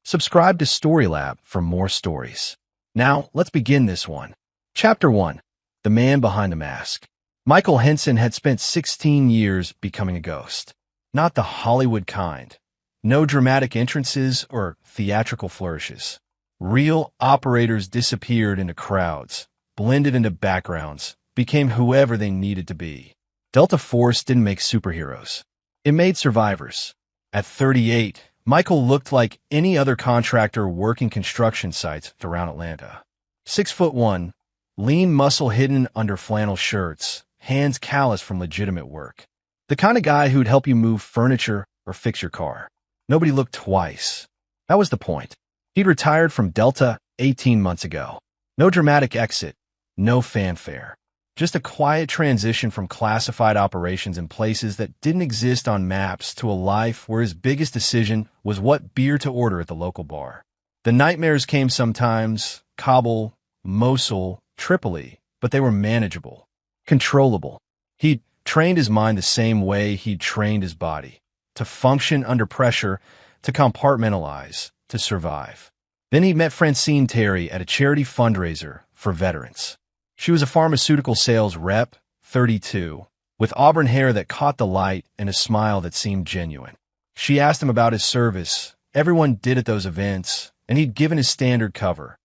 Subscribe to Storylab for more stories. Now, let's begin this one. Chapter 1. The Man Behind the Mask. Michael Henson had spent 16 years becoming a ghost. Not the Hollywood kind. No dramatic entrances or theatrical flourishes. Real operators disappeared into crowds, blended into backgrounds, became whoever they needed to be. Delta Force didn't make superheroes. It made survivors. At 38, Michael looked like any other contractor working construction sites around Atlanta. 6'1", lean muscle hidden under flannel shirts, hands calloused from legitimate work. The kind of guy who'd help you move furniture or fix your car. Nobody looked twice. That was the point. He'd retired from Delta 18 months ago. No dramatic exit, no fanfare. Just a quiet transition from classified operations in places that didn't exist on maps to a life where his biggest decision was what beer to order at the local bar. The nightmares came sometimes, Kabul, Mosul, Tripoli, but they were manageable, controllable. He'd trained his mind the same way he'd trained his body, to function under pressure, to compartmentalize, to survive. Then he met Francine Terry at a charity fundraiser for veterans. She was a pharmaceutical sales rep, 32, with auburn hair that caught the light and a smile that seemed genuine. She asked him about his service. Everyone did at those events, and he'd given his standard cover.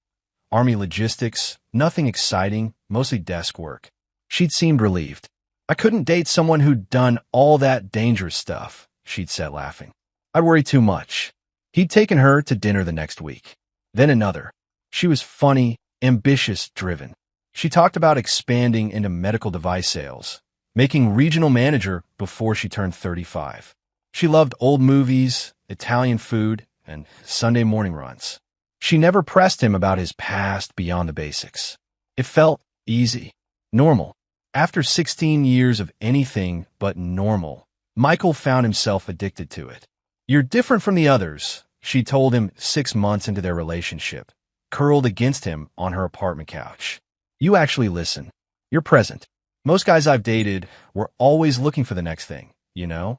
Army logistics, nothing exciting, mostly desk work. She'd seemed relieved. I couldn't date someone who'd done all that dangerous stuff, she'd said, laughing. I'd worry too much. He'd taken her to dinner the next week. Then another. She was funny, ambitious, driven. She talked about expanding into medical device sales, making regional manager before she turned 35. She loved old movies, Italian food, and Sunday morning runs. She never pressed him about his past beyond the basics. It felt easy, normal. After 16 years of anything but normal, Michael found himself addicted to it. You're different from the others, she told him 6 months into their relationship, curled against him on her apartment couch. You actually listen. You're present. Most guys I've dated were always looking for the next thing, you know?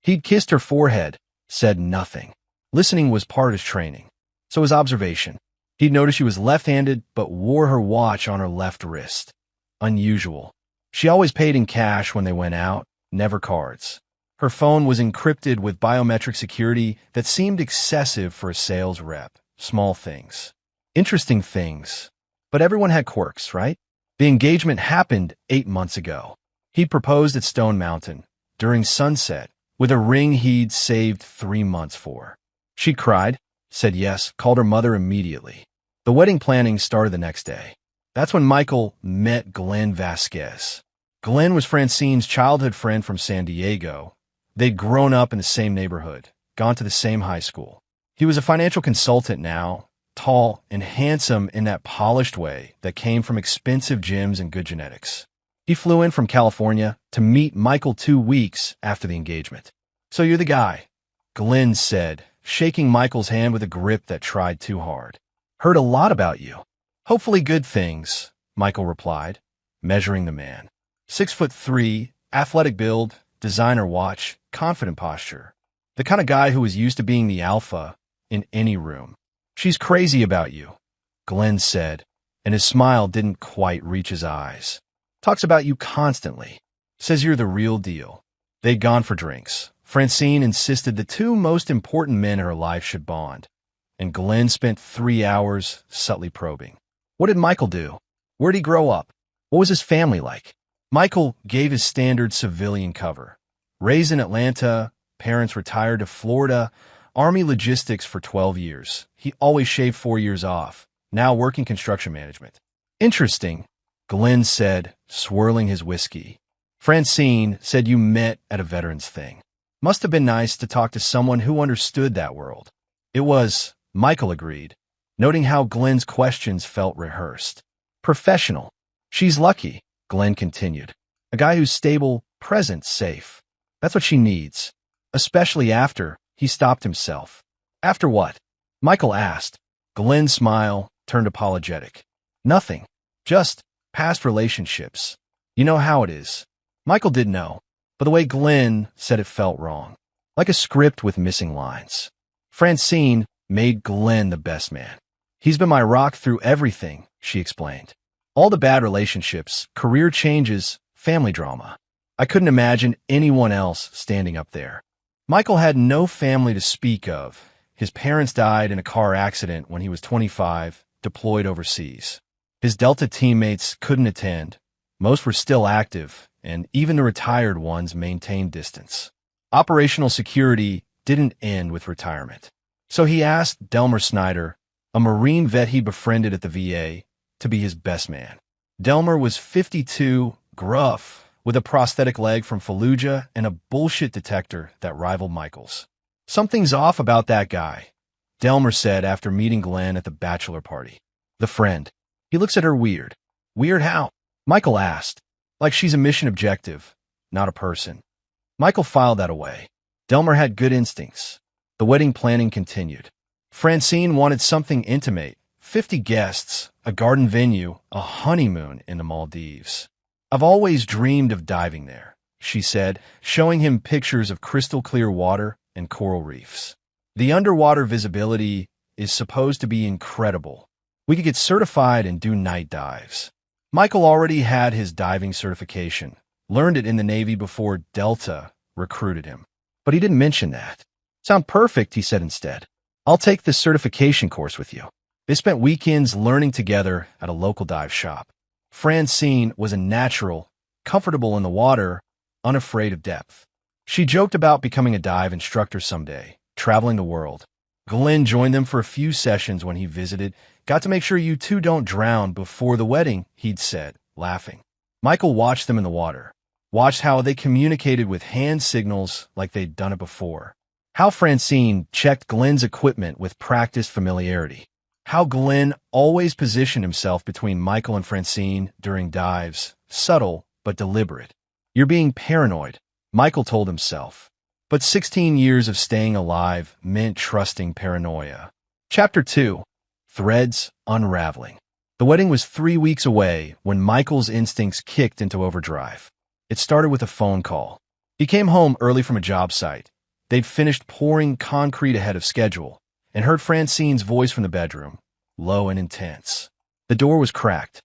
He'd kissed her forehead, said nothing. Listening was part of his training. So his observation. He'd noticed she was left-handed but wore her watch on her left wrist. Unusual. She always paid in cash when they went out, never cards. Her phone was encrypted with biometric security that seemed excessive for a sales rep. Small things. Interesting things. But everyone had quirks, right? The engagement happened 8 months ago. He proposed at Stone Mountain, during sunset, with a ring he'd saved 3 months for. She cried, said yes, called her mother immediately. The wedding planning started the next day. That's when Michael met Glenn Vasquez. Glenn was Francine's childhood friend from San Diego. They'd grown up in the same neighborhood, gone to the same high school. He was a financial consultant now, tall and handsome in that polished way that came from expensive gyms and good genetics. He flew in from California to meet Michael 2 weeks after the engagement. So you're the guy, Glenn said, shaking Michael's hand with a grip that tried too hard. Heard a lot about you. Hopefully good things, Michael replied, measuring the man. 6'3", athletic build, designer watch, confident posture. The kind of guy who was used to being the alpha in any room. She's crazy about you, Glenn said, and his smile didn't quite reach his eyes. Talks about you constantly. Says you're the real deal. They'd gone for drinks. Francine insisted the 2 most important men in her life should bond, and Glenn spent 3 hours subtly probing. What did Michael do? Where'd he grow up? What was his family like? Michael gave his standard civilian cover. Raised in Atlanta, parents retired to Florida, Army logistics for 12 years. He always shaved 4 years off, now working construction management. Interesting, Glenn said, swirling his whiskey. Francine said you met at a veterans thing. Must have been nice to talk to someone who understood that world. It was, Michael agreed, noting how Glenn's questions felt rehearsed. Professional. She's lucky, Glenn continued. A guy who's stable, present, safe. That's what she needs. Especially after, he stopped himself. After what? Michael asked. Glenn's smile turned apologetic. Nothing. Just past relationships. You know how it is. Michael did know, but the way Glenn said it felt wrong. Like a script with missing lines. Francine made Glenn the best man. He's been my rock through everything, she explained. All the bad relationships, career changes, family drama. I couldn't imagine anyone else standing up there. Michael had no family to speak of. His parents died in a car accident when he was 25, deployed overseas. His Delta teammates couldn't attend. Most were still active, and even the retired ones maintained distance. Operational security didn't end with retirement. So he asked Delmer Snyder, a Marine vet he befriended at the VA, to be his best man. Delmer was 52, gruff, with a prosthetic leg from Fallujah and a bullshit detector that rivaled Michael's. Something's off about that guy, Delmer said after meeting Glenn at the bachelor party. The friend. He looks at her weird. Weird how? Michael asked. Like she's a mission objective, not a person. Michael filed that away. Delmer had good instincts. The wedding planning continued. Francine wanted something intimate. 50 guests, a garden venue, a honeymoon in the Maldives. I've always dreamed of diving there, she said, showing him pictures of crystal clear water and coral reefs. The underwater visibility is supposed to be incredible. We could get certified and do night dives. Michael already had his diving certification, learned it in the Navy before Delta recruited him. But he didn't mention that. Sound perfect, he said instead. I'll take this certification course with you. They spent weekends learning together at a local dive shop. Francine was a natural, comfortable in the water, unafraid of depth. She joked about becoming a dive instructor someday, traveling the world. Glenn joined them for a few sessions when he visited. Got to make sure you two don't drown before the wedding, he'd said, laughing. Michael watched them in the water, watched how they communicated with hand signals like they'd done it before. How Francine checked Glenn's equipment with practiced familiarity. How Glenn always positioned himself between Michael and Francine during dives, subtle but deliberate. You're being paranoid, Michael told himself. But 16 years of staying alive meant trusting paranoia. Chapter 2. Threads Unraveling. The wedding was 3 weeks away when Michael's instincts kicked into overdrive. It started with a phone call. He came home early from a job site. They'd finished pouring concrete ahead of schedule and heard Francine's voice from the bedroom, low and intense. The door was cracked.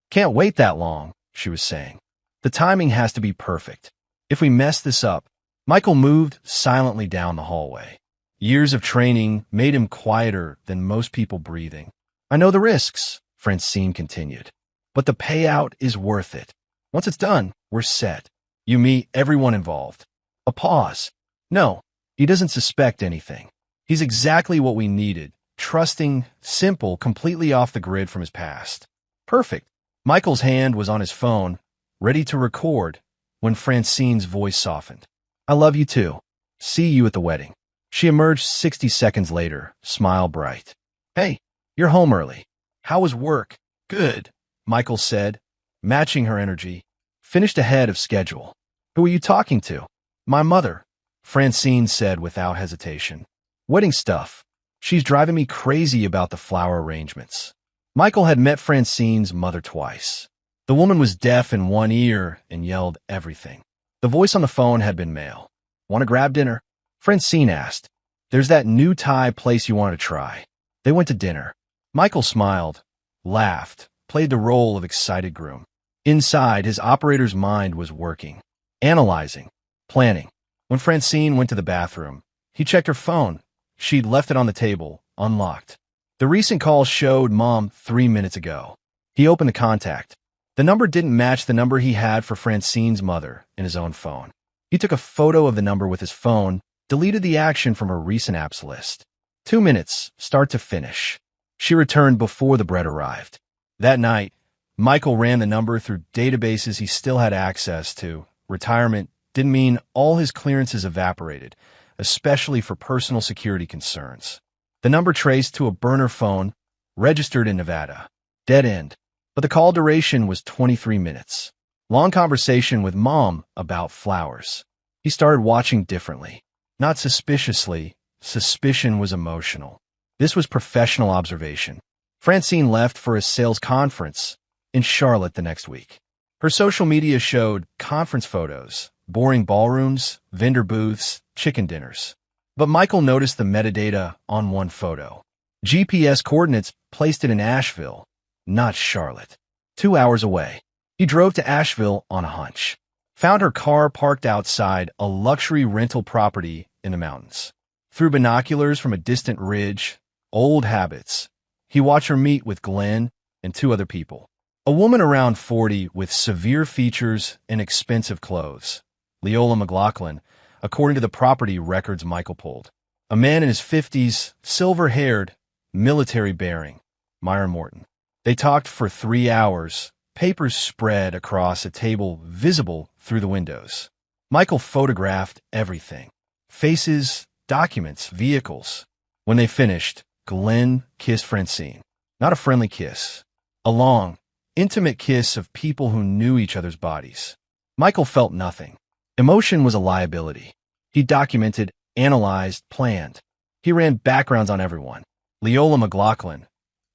Can't wait that long, she was saying. The timing has to be perfect. If we mess this up, Michael moved silently down the hallway. Years of training made him quieter than most people breathing. I know the risks, Francine continued, but the payout is worth it. Once it's done, we're set. You meet everyone involved. A pause. No, he doesn't suspect anything. He's exactly what we needed, trusting, simple, completely off the grid from his past. Perfect. Michael's hand was on his phone, ready to record, when Francine's voice softened. I love you too. See you at the wedding. She emerged 60 seconds later, smile bright. Hey, you're home early. How was work? Good, Michael said, matching her energy. Finished ahead of schedule. Who are you talking to? My mother, Francine said without hesitation. Wedding stuff. She's driving me crazy about the flower arrangements. Michael had met Francine's mother twice. The woman was deaf in one ear and yelled everything. The voice on the phone had been male. Want to grab dinner? Francine asked. There's that new Thai place you want to try. They went to dinner. Michael smiled, laughed, played the role of excited groom. Inside, his operator's mind was working, analyzing, planning. When Francine went to the bathroom, he checked her phone. She'd left it on the table, unlocked. The recent call showed Mom 3 minutes ago. He opened the contact. The number didn't match the number he had for Francine's mother in his own phone. He took a photo of the number with his phone, deleted the action from her recent apps list. 2 minutes, start to finish. She returned before the bread arrived. That night, Michael ran the number through databases he still had access to. Retirement didn't mean all his clearances evaporated, especially for personal security concerns. The number traced to a burner phone, registered in Nevada. Dead end. But the call duration was 23 minutes. Long conversation with Mom about flowers. He started watching differently. Not suspiciously. Suspicion was emotional. This was professional observation. Francine left for a sales conference in Charlotte the next week. Her social media showed conference photos, boring ballrooms, vendor booths, chicken dinners. But Michael noticed the metadata on one photo. GPS coordinates placed it in Asheville, not Charlotte. 2 hours away. He drove to Asheville on a hunch. Found her car parked outside a luxury rental property in the mountains. Through binoculars from a distant ridge, old habits, he watched her meet with Glenn and 2 other people. A woman around 40 with severe features and expensive clothes. Leola McLaughlin, according to the property records Michael pulled. A man in his 50s, silver-haired, military bearing. Myron Morton. They talked for 3 hours, papers spread across a table visible through the windows. Michael photographed everything. Faces, documents, vehicles. When they finished, Glenn kissed Francine. Not a friendly kiss. A long, intimate kiss of people who knew each other's bodies. Michael felt nothing. Emotion was a liability. He documented, analyzed, planned. He ran backgrounds on everyone. Leola McLaughlin,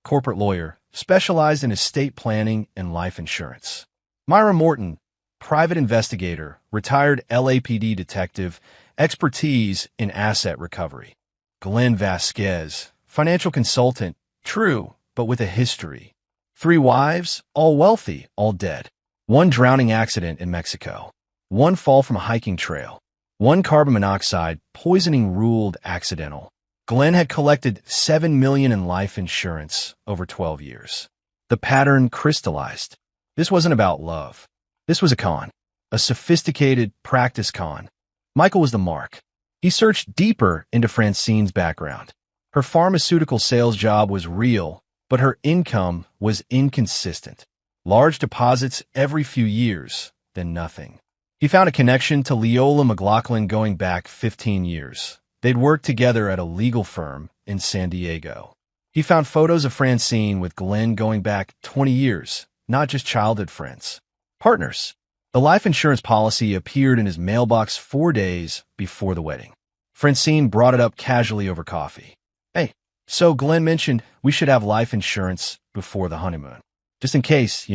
corporate lawyer, specialized in estate planning and life insurance. Myra Morton, private investigator, retired LAPD detective, expertise in asset recovery. Glenn Vasquez, financial consultant, true, but with a history. 3 wives, all wealthy, all dead. 1 drowning accident in Mexico. 1 fall from a hiking trail. 1 carbon monoxide poisoning ruled accidental. Glenn had collected $7 million in life insurance over 12 years. The pattern crystallized. This wasn't about love. This was a con. A sophisticated practice con. Michael was the mark. He searched deeper into Francine's background. Her pharmaceutical sales job was real, but her income was inconsistent. Large deposits every few years, then nothing. He found a connection to Leola McLaughlin going back 15 years. They'd worked together at a legal firm in San Diego. He found photos of Francine with Glenn going back 20 years, not just childhood friends. Partners. The life insurance policy appeared in his mailbox 4 days before the wedding. Francine brought it up casually over coffee. Hey, so Glenn mentioned we should have life insurance before the honeymoon. Just in case,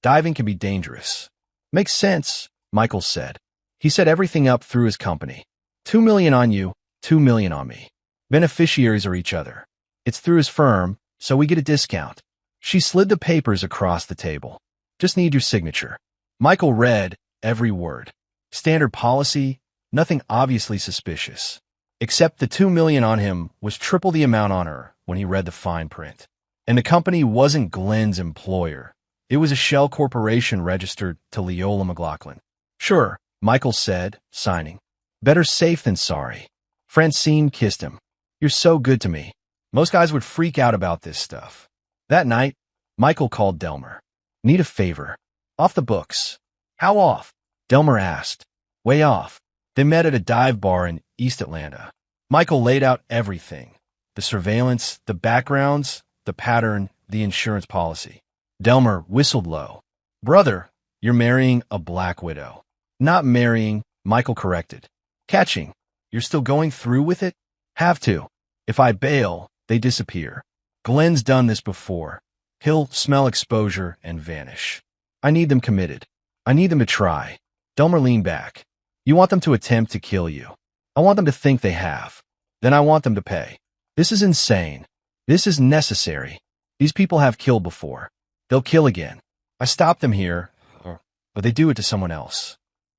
diving can be dangerous. Makes sense, Michael said. He set everything up through his company. $2 million on you, $2 million on me. Beneficiaries are each other. It's through his firm, so we get a discount. She slid the papers across the table. Just need your signature. Michael read every word. Standard policy, nothing obviously suspicious. Except the $2 million on him was triple the amount on her when he read the fine print. And the company wasn't Glenn's employer. It was a shell corporation registered to Leola McLaughlin. Sure, Michael said, signing. Better safe than sorry. Francine kissed him. You're so good to me. Most guys would freak out about this stuff. That night, Michael called Delmer. Need a favor. Off the books. How off? Delmer asked. Way off. They met at a dive bar in East Atlanta. Michael laid out everything. The surveillance, the backgrounds, the pattern, the insurance policy. Delmer whistled low. Brother, you're marrying a black widow. Not marrying, Michael corrected. Catching. You're still going through with it? Have to. If I bail, they disappear. Glenn's done this before. He'll smell exposure and vanish. I need them committed. I need them to try. Delmer leaned back. You want them to attempt to kill you. I want them to think they have. Then I want them to pay. This is insane. This is necessary. These people have killed before. They'll kill again. I stopped them here, but they do it to someone else.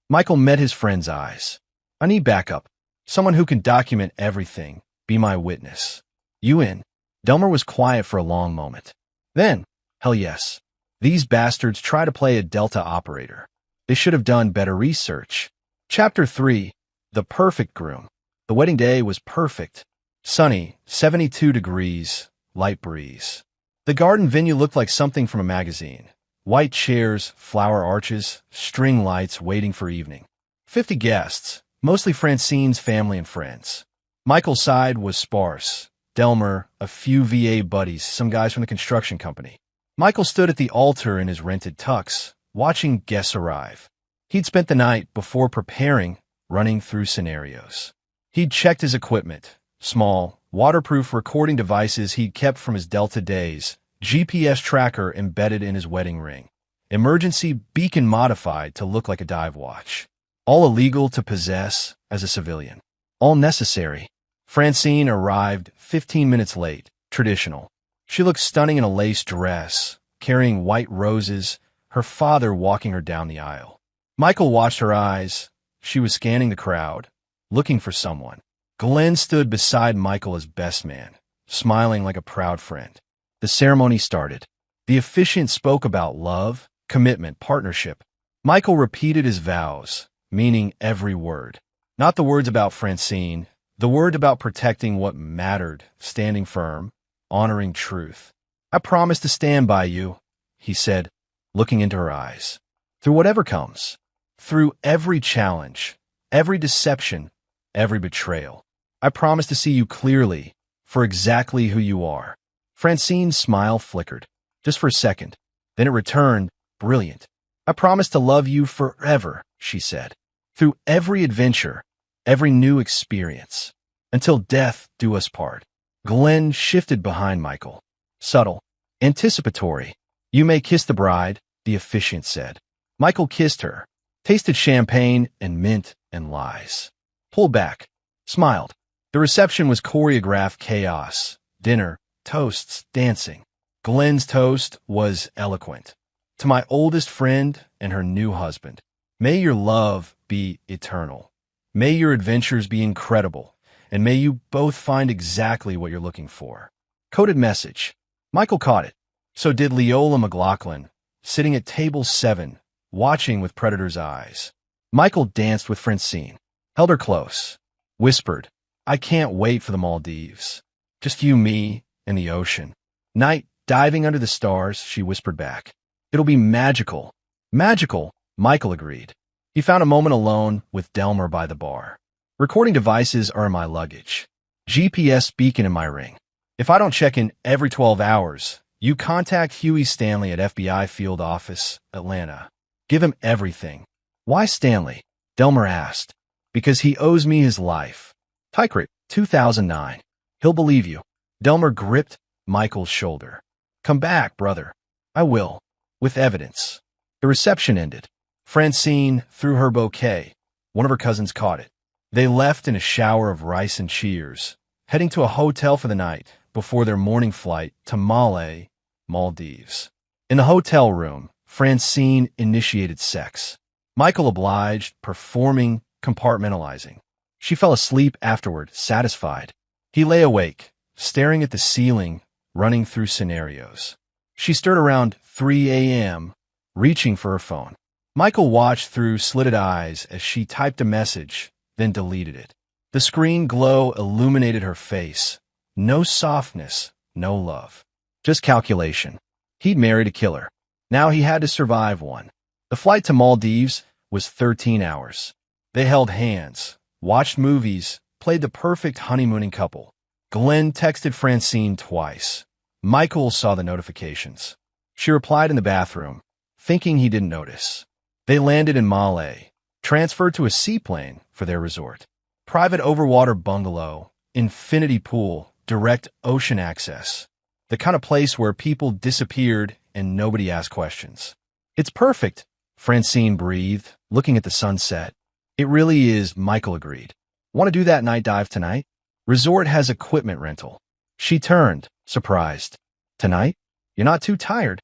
Michael met his friend's eyes. I need backup. Someone who can document everything. Be my witness. You in? Delmer was quiet for a long moment. Then, hell yes. These bastards try to play a Delta operator. They should have done better research. Chapter 3. The Perfect Groom. The wedding day was perfect. Sunny, 72 degrees, light breeze. The garden venue looked like something from a magazine. White chairs, flower arches, string lights waiting for evening. 50 guests, mostly Francine's family and friends. Michael's side was sparse. Delmer, a few VA buddies, some guys from the construction company. Michael stood at the altar in his rented tux, watching guests arrive. He'd spent the night before preparing, running through scenarios. He'd checked his equipment, small, waterproof recording devices he'd kept from his Delta days, GPS tracker embedded in his wedding ring, emergency beacon modified to look like a dive watch. All illegal to possess as a civilian. All necessary Francine arrived 15 minutes late, traditional. She looked stunning in a lace dress, carrying white roses, her father walking her down the aisle. Michael watched her eyes. She was scanning the crowd, looking for someone. Glenn stood beside Michael as best man, smiling like a proud friend. The ceremony started. The officiant spoke about love, commitment, partnership. Michael repeated his vows, meaning every word. Not the words about Francine, the word about protecting what mattered, standing firm, honoring truth. "I promise to stand by you," he said, looking into her eyes. "Through whatever comes. Through every challenge, every deception, every betrayal. I promise to see you clearly, for exactly who you are." Francine's smile flickered, just for a second. Then it returned, brilliant. "I promise to love you forever," she said. "Through every adventure, every new experience. Until death do us part." Glenn shifted behind Michael. Subtle, anticipatory. "You may kiss the bride," the officiant said. Michael kissed her, tasted champagne and mint and lies. Pulled back, smiled. The reception was choreographed chaos. Dinner, toasts, dancing. Glenn's toast was eloquent. "To my oldest friend and her new husband. May your love be eternal. May your adventures be incredible, and may you both find exactly what you're looking for." Coded message. Michael caught it. So did Leola McLaughlin, sitting at table 7, watching with predator's eyes. Michael danced with Francine, held her close, whispered, "I can't wait for the Maldives. Just you, me, and the ocean. Night, diving under the stars," she whispered back. "It'll be magical." "Magical," Michael agreed. He found a moment alone with Delmer by the bar. "Recording devices are in my luggage. GPS beacon in my ring. If I don't check in every 12 hours, you contact Huey Stanley at FBI Field Office, Atlanta. Give him everything." "Why Stanley?" Delmer asked. "Because he owes me his life." Tycrit, 2009. "He'll believe you." Delmer gripped Michael's shoulder. "Come back, brother." "I will. With evidence." The reception ended. Francine threw her bouquet. One of her cousins caught it. They left in a shower of rice and cheers, heading to a hotel for the night before their morning flight to Malé, Maldives. In the hotel room, Francine initiated sex. Michael obliged, performing, compartmentalizing. She fell asleep afterward, satisfied. He lay awake, staring at the ceiling, running through scenarios. She stirred around 3 a.m., reaching for her phone. Michael watched through slitted eyes as she typed a message, then deleted it. The screen glow illuminated her face. No softness, no love. Just calculation. He'd married a killer. Now he had to survive one. The flight to Maldives was 13 hours. They held hands, watched movies, played the perfect honeymooning couple. Glenn texted Francine twice. Michael saw the notifications. She replied in the bathroom, thinking he didn't notice. They landed in Malé, transferred to a seaplane for their resort. Private overwater bungalow, infinity pool, direct ocean access. The kind of place where people disappeared and nobody asked questions. "It's perfect," Francine breathed, looking at the sunset. "It really is," Michael agreed. "Want to do that night dive tonight? Resort has equipment rental." She turned, surprised. "Tonight? You're not too tired?"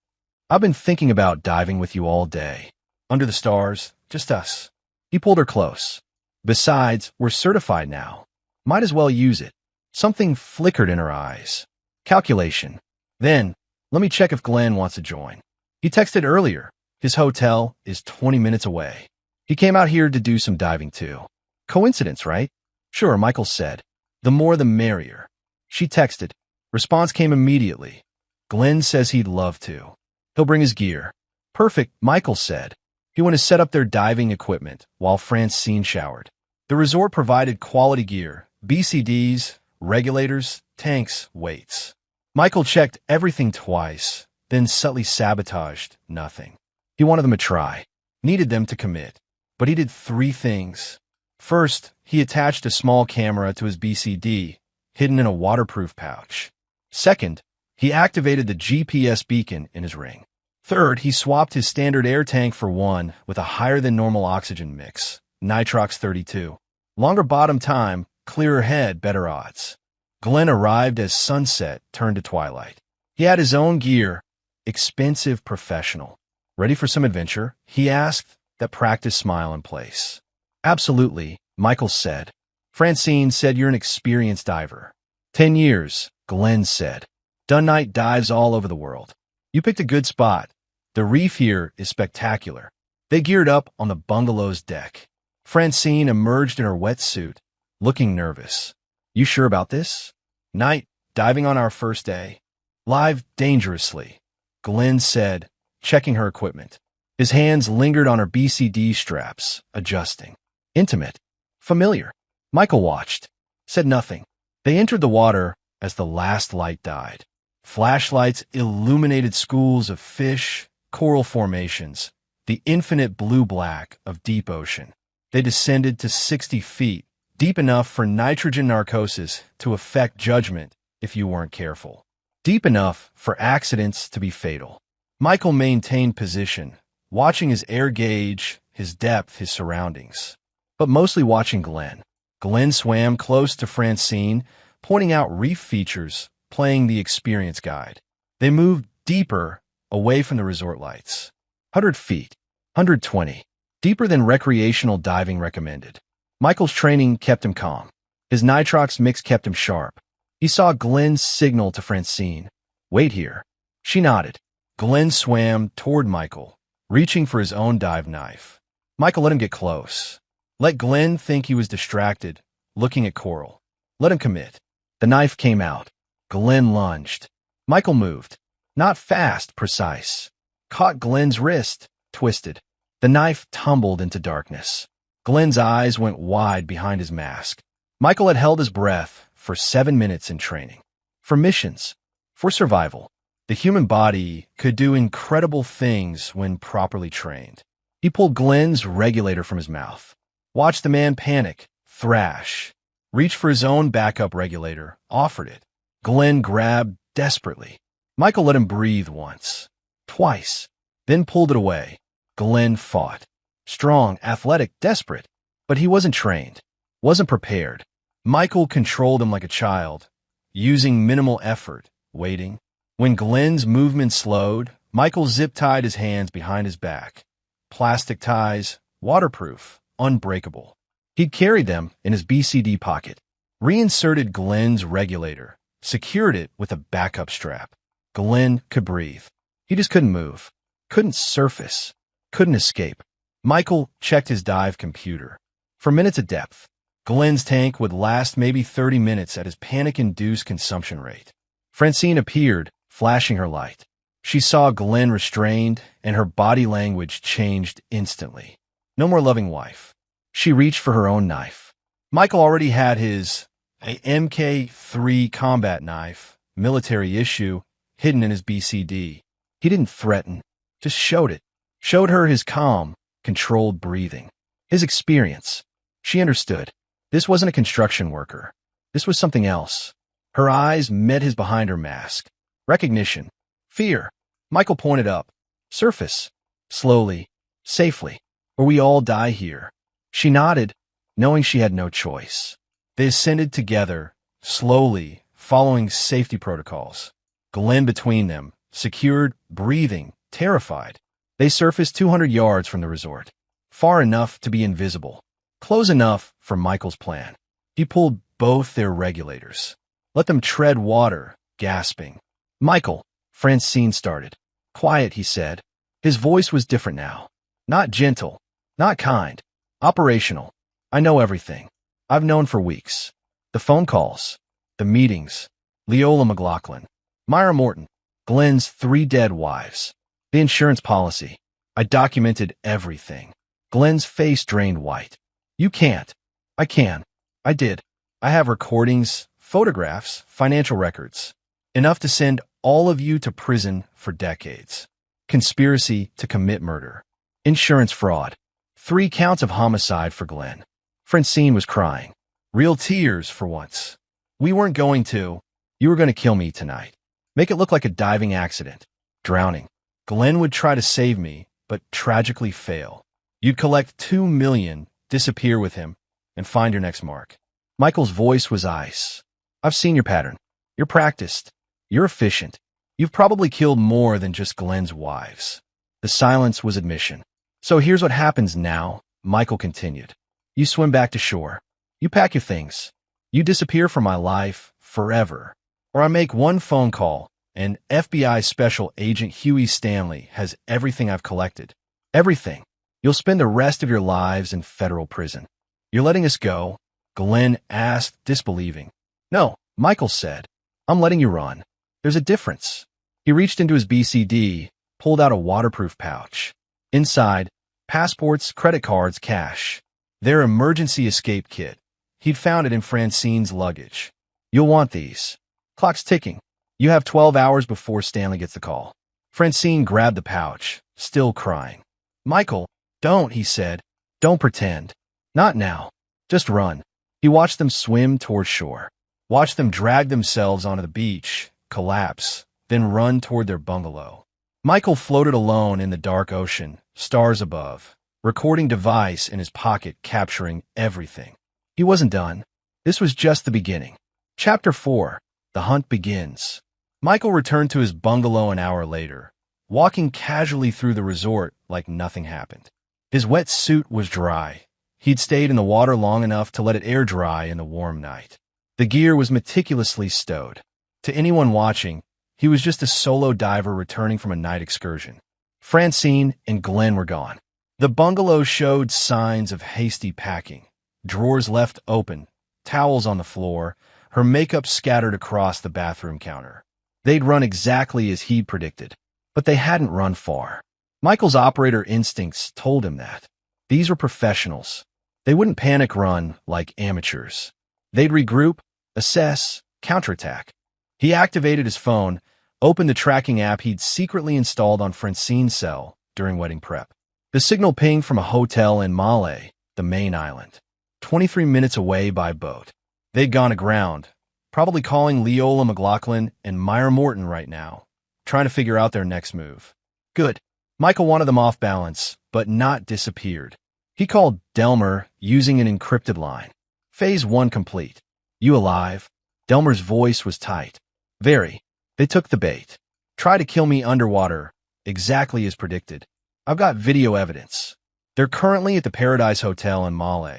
"I've been thinking about diving with you all day. Under the stars, just us." He pulled her close. "Besides, we're certified now. Might as well use it." Something flickered in her eyes. Calculation. Then, "Let me check if Glenn wants to join. He texted earlier. His hotel is 20 minutes away. He came out here to do some diving too." "Coincidence, right?" "Sure," Michael said. "The more the merrier." She texted. Response came immediately. "Glenn says he'd love to. He'll bring his gear." "Perfect," Michael said. He went to set up their diving equipment while Francine showered. The resort provided quality gear, BCDs, regulators, tanks, weights. Michael checked everything twice, then subtly sabotaged nothing. He wanted them to try, needed them to commit. But he did 3 things. First, he attached a small camera to his BCD, hidden in a waterproof pouch. Second, he activated the GPS beacon in his ring. Third, he swapped his standard air tank for one with a higher-than-normal oxygen mix, nitrox 32. Longer bottom time, clearer head, better odds. Glenn arrived as sunset turned to twilight. He had his own gear, expensive professional. Ready for some adventure? He asked, that practiced smile in place. Absolutely, Michael said. Francine said you're an experienced diver. 10 years, Glenn said. Done night dives all over the world. You picked a good spot. The reef here is spectacular. They geared up on the bungalow's deck. Francine emerged in her wetsuit, looking nervous. You sure about this? Night, diving on our first day. Live dangerously, Glenn said, checking her equipment. His hands lingered on her BCD straps, adjusting. Intimate. Familiar. Michael watched. Said nothing. They entered the water as the last light died. Flashlights illuminated schools of fish, coral formations, the infinite blue-black of deep ocean. They descended to 60 feet, deep enough for nitrogen narcosis to affect judgment if you weren't careful. Deep enough for accidents to be fatal. Michael maintained position, watching his air gauge, his depth, his surroundings. But mostly watching Glenn. Glenn swam close to Francine, pointing out reef features, playing the experience guide. They moved deeper, away from the resort lights. 100 feet, 120, deeper than recreational diving recommended. Michael's training kept him calm. His nitrox mix kept him sharp. He saw Glenn's signal to Francine. Wait here. She nodded. Glenn swam toward Michael, reaching for his own dive knife. Michael let him get close. Let Glenn think he was distracted, looking at coral. Let him commit. The knife came out. Glenn lunged. Michael moved. Not fast, precise. Caught Glenn's wrist, twisted. The knife tumbled into darkness. Glenn's eyes went wide behind his mask. Michael had held his breath for 7 minutes in training. For missions. For survival. The human body could do incredible things when properly trained. He pulled Glenn's regulator from his mouth. Watched the man panic, thrash. Reached for his own backup regulator, offered it. Glenn grabbed desperately. Michael let him breathe once. Twice. Then pulled it away. Glenn fought. Strong, athletic, desperate. But he wasn't trained. Wasn't prepared. Michael controlled him like a child, using minimal effort, waiting. When Glenn's movement slowed, Michael zip-tied his hands behind his back. Plastic ties, waterproof, unbreakable. He'd carried them in his BCD pocket. Reinserted Glenn's regulator, secured it with a backup strap. Glenn could breathe. He just couldn't move. Couldn't surface. Couldn't escape. Michael checked his dive computer. For minutes of depth, Glenn's tank would last maybe 30 minutes at his panic-induced consumption rate. Francine appeared, flashing her light. She saw Glenn restrained, and her body language changed instantly. No more loving wife. She reached for her own knife. Michael already had his MK3 combat knife, military issue, hidden in his BCD. He didn't threaten, just showed it. Showed her his calm, controlled breathing. His experience. She understood. This wasn't a construction worker. This was something else. Her eyes met his behind her mask. Recognition. Fear. Michael pointed up. Surface. Slowly. Safely. Or we all die here. She nodded, knowing she had no choice. They ascended together, slowly, following safety protocols. Glenn between them, secured, breathing, terrified. They surfaced 200 yards from the resort. Far enough to be invisible. Close enough for Michael's plan. He pulled both their regulators. Let them tread water, gasping. Michael, Francine started. Quiet, he said. His voice was different now. Not gentle. Not kind. Operational. I know everything. I've known for weeks. The phone calls. The meetings. Leola McLaughlin. Myra Morton. Glenn's 3 dead wives. The insurance policy. I documented everything. Glenn's face drained white. You can't. I can. I did. I have recordings, photographs, financial records. Enough to send all of you to prison for decades. Conspiracy to commit murder. Insurance fraud. 3 counts of homicide for Glenn. Francine was crying. Real tears for once. We weren't going to. You were going to kill me tonight. Make it look like a diving accident. Drowning. Glenn would try to save me, but tragically fail. You'd collect $2 million, disappear with him, and find your next mark. Michael's voice was ice. I've seen your pattern. You're practiced. You're efficient. You've probably killed more than just Glenn's wives. The silence was admission. So here's what happens now, Michael continued. You swim back to shore. You pack your things. You disappear from my life forever. Or I make one phone call, and FBI Special Agent Huey Stanley has everything I've collected. Everything. You'll spend the rest of your lives in federal prison. You're letting us go? Glenn asked, disbelieving. No, Michael said. I'm letting you run. There's a difference. He reached into his BCD, pulled out a waterproof pouch. Inside, passports, credit cards, cash. Their emergency escape kit. He'd found it in Francine's luggage. You'll want these. Clock's ticking. You have 12 hours before Stanley gets the call. Francine grabbed the pouch, still crying. Michael, don't, he said. Don't pretend. Not now. Just run. He watched them swim toward shore. Watched them drag themselves onto the beach, collapse, then run toward their bungalow. Michael floated alone in the dark ocean, stars above, recording device in his pocket capturing everything. He wasn't done. This was just the beginning. Chapter 4. The hunt begins. Michael returned to his bungalow an hour later, walking casually through the resort like nothing happened. His wet suit was dry. He'd stayed in the water long enough to let it air dry in the warm night. The gear was meticulously stowed. To anyone watching, he was just a solo diver returning from a night excursion. Francine and Glenn were gone. The bungalow showed signs of hasty packing. Drawers left open, towels on the floor, her makeup scattered across the bathroom counter. They'd run exactly as he'd predicted, but they hadn't run far. Michael's operator instincts told him that. These were professionals. They wouldn't panic run like amateurs. They'd regroup, assess, counterattack. He activated his phone, opened the tracking app he'd secretly installed on Francine's cell during wedding prep. The signal pinged from a hotel in Maule, the main island, 23 minutes away by boat. They'd gone aground, probably calling Leola McLaughlin and Myra Morton right now, trying to figure out their next move. Good. Michael wanted them off balance, but not disappeared. He called Delmer using an encrypted line. Phase 1 complete. You alive? Delmer's voice was tight. Very. They took the bait. Try to kill me underwater, exactly as predicted. I've got video evidence. They're currently at the Paradise Hotel in Maule,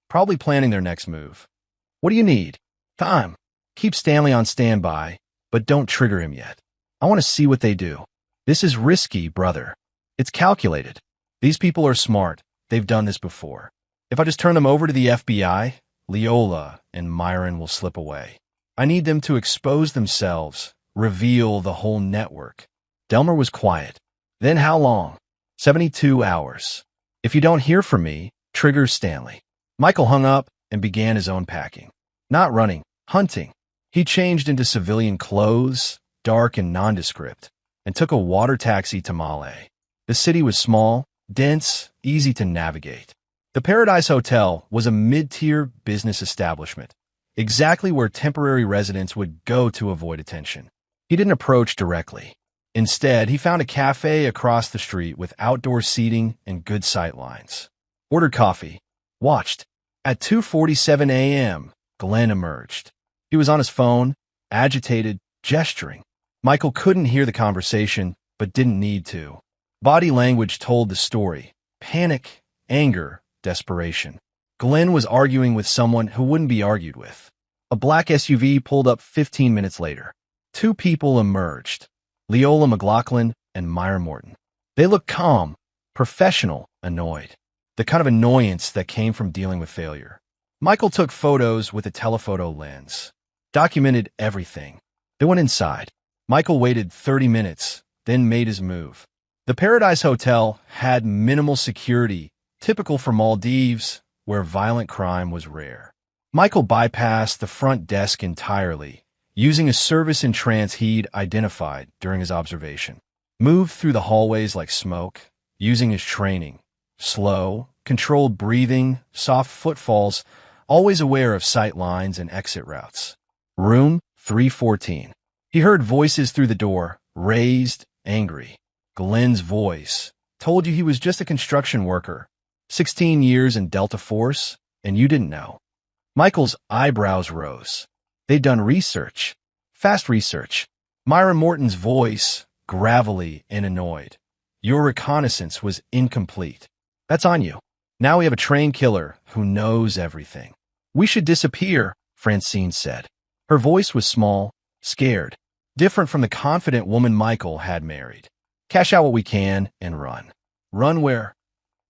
probably planning their next move. What do you need? Time. Keep Stanley on standby, but don't trigger him yet. I want to see what they do. This is risky, brother. It's calculated. These people are smart. They've done this before. If I just turn them over to the FBI, Leola and Myron will slip away. I need them to expose themselves, reveal the whole network. Delmer was quiet. Then how long? 72 hours. If you don't hear from me, trigger Stanley. Michael hung up and began his own packing. Not running, hunting. He changed into civilian clothes, dark and nondescript, and took a water taxi to Maule. The city was small, dense, easy to navigate. The Paradise Hotel was a mid-tier business establishment, exactly where temporary residents would go to avoid attention. He didn't approach directly. Instead, he found a cafe across the street with outdoor seating and good sight lines. Ordered coffee. Watched. At 2:47 a.m., Glenn emerged. He was on his phone, agitated, gesturing. Michael couldn't hear the conversation, but didn't need to. Body language told the story. Panic, anger, desperation. Glenn was arguing with someone who wouldn't be argued with. A black SUV pulled up 15 minutes later. Two people emerged. Leola McLaughlin and Myra Morton. They looked calm, professional, annoyed. The kind of annoyance that came from dealing with failure. Michael took photos with a telephoto lens. Documented everything. They went inside. Michael waited 30 minutes, then made his move. The Paradise Hotel had minimal security, typical for Maldives, where violent crime was rare. Michael bypassed the front desk entirely, using a service in trance he'd identified during his observation. Moved through the hallways like smoke, using his training. Slow, controlled breathing, soft footfalls, always aware of sight lines and exit routes. Room 314. He heard voices through the door, raised, angry. Glenn's voice told you he was just a construction worker. 16 years in Delta Force, and you didn't know. Michael's eyebrows rose. They'd done research. Fast research. Myron Morton's voice, gravelly and annoyed. Your reconnaissance was incomplete. That's on you. Now we have a trained killer who knows everything. We should disappear, Francine said. Her voice was small, scared, different from the confident woman Michael had married. Cash out what we can and run. Run where?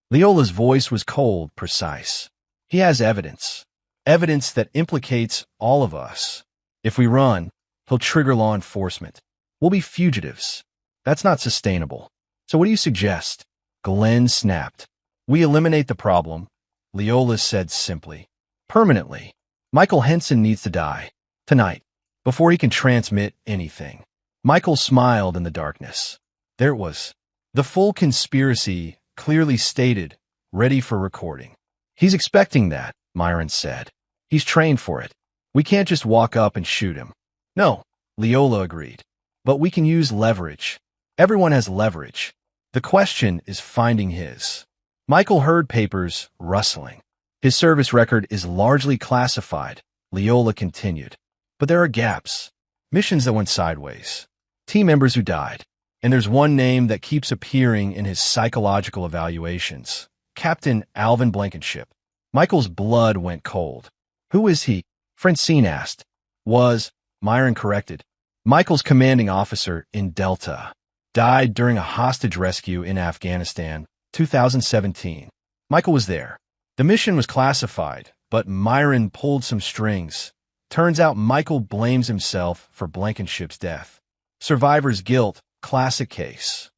Leola's voice was cold, precise. He has evidence. Evidence that implicates all of us. If we run, he'll trigger law enforcement. We'll be fugitives. That's not sustainable. So what do you suggest? Glenn snapped. We eliminate the problem, Leola said simply. Permanently. Michael Henson needs to die. Tonight. Before he can transmit anything. Michael smiled in the darkness. There it was. The full conspiracy, clearly stated, ready for recording. He's expecting that, Myron said. He's trained for it. We can't just walk up and shoot him. No, Leola agreed. But we can use leverage. Everyone has leverage. The question is finding his. Michael heard papers rustling. His service record is largely classified, Leola continued. But there are gaps. Missions that went sideways. Team members who died. And there's one name that keeps appearing in his psychological evaluations. Captain Alvin Blankenship. Michael's blood went cold. Who is he? Francine asked. Was, Myron corrected. Michael's commanding officer in Delta. Died during a hostage rescue in Afghanistan, 2017. Michael was there. The mission was classified, but Myron pulled some strings. Turns out Michael blames himself for Blankenship's death. Survivor's guilt, classic case.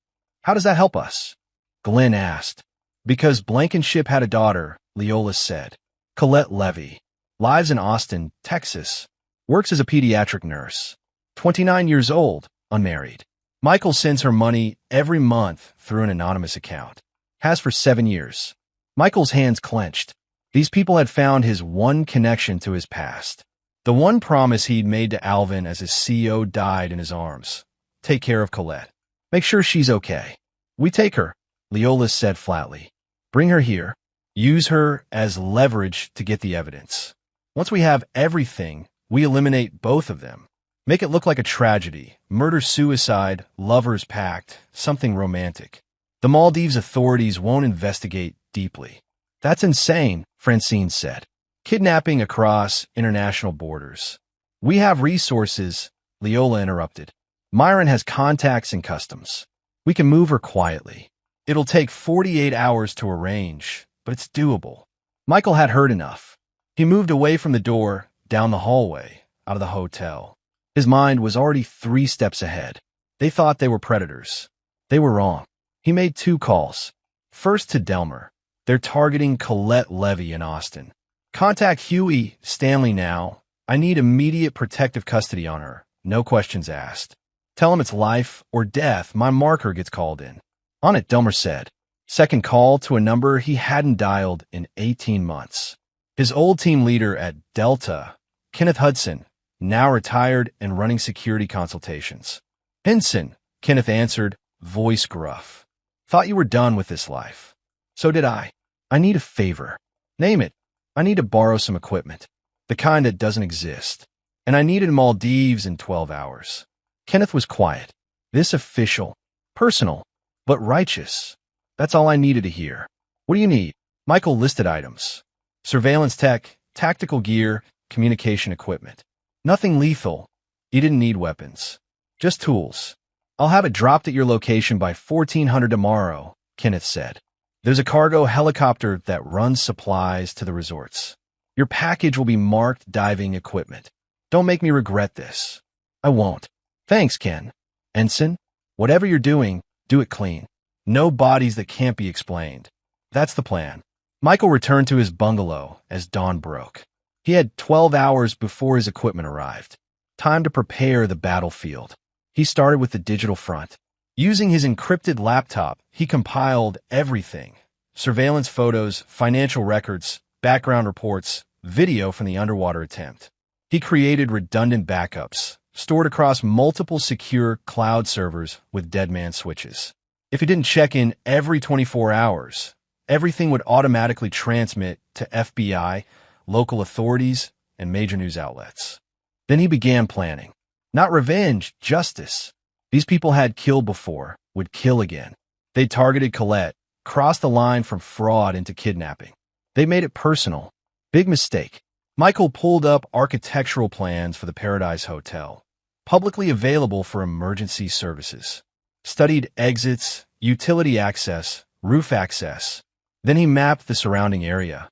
How does that help us? Glenn asked. Because Blankenship had a daughter, Leola said. Colette Levy. Lives in Austin, Texas. Works as a pediatric nurse. 29 years old, unmarried. Michael sends her money every month through an anonymous account. Has for 7 years. Michael's hands clenched. These people had found his one connection to his past. The one promise he'd made to Alvin as his CO died in his arms. Take care of Colette. Make sure she's okay. We take her, Leola said flatly. Bring her here. Use her as leverage to get the evidence. Once we have everything, we eliminate both of them. Make it look like a tragedy, murder-suicide, lovers pact, something romantic. The Maldives authorities won't investigate deeply. That's insane, Francine said. Kidnapping across international borders. We have resources, Leola interrupted. Myron has contacts in customs. We can move her quietly. It'll take 48 hours to arrange, but it's doable. Michael had heard enough. He moved away from the door, down the hallway, out of the hotel. His mind was already 3 steps ahead. They thought they were predators. They were wrong. He made 2 calls. First to Delmer. They're targeting Colette Levy in Austin. Contact Huey Stanley now. I need immediate protective custody on her. No questions asked. Tell him it's life or death. My marker gets called in. On it, Delmer said. Second call to a number he hadn't dialed in 18 months. His old team leader at Delta, Kenneth Hudson, now retired and running security consultations. Henson, Kenneth answered, voice gruff. Thought you were done with this life. So did I. I need a favor. Name it. I need to borrow some equipment. The kind that doesn't exist. And I need it in Maldives in 12 hours. Kenneth was quiet. This official. Personal. But righteous. That's all I needed to hear. What do you need? Michael listed items. Surveillance tech, tactical gear, communication equipment. Nothing lethal. He didn't need weapons. Just tools. I'll have it dropped at your location by 1400 tomorrow, Kenneth said. There's a cargo helicopter that runs supplies to the resorts. Your package will be marked diving equipment. Don't make me regret this. I won't. Thanks, Ken. Ensign, whatever you're doing, do it clean. No bodies that can't be explained. That's the plan. Michael returned to his bungalow as dawn broke. He had 12 hours before his equipment arrived. Time to prepare the battlefield. He started with the digital front. Using his encrypted laptop, he compiled everything. Surveillance photos, financial records, background reports, video from the underwater attempt. He created redundant backups, stored across multiple secure cloud servers with deadman switches. If he didn't check in every 24 hours, everything would automatically transmit to FBI local authorities, and major news outlets. Then he began planning. Not revenge, justice. These people had killed before, would kill again. They targeted Colette, crossed the line from fraud into kidnapping. They made it personal. Big mistake. Michael pulled up architectural plans for the Paradise Hotel, publicly available for emergency services. Studied exits, utility access, roof access. Then he mapped the surrounding area.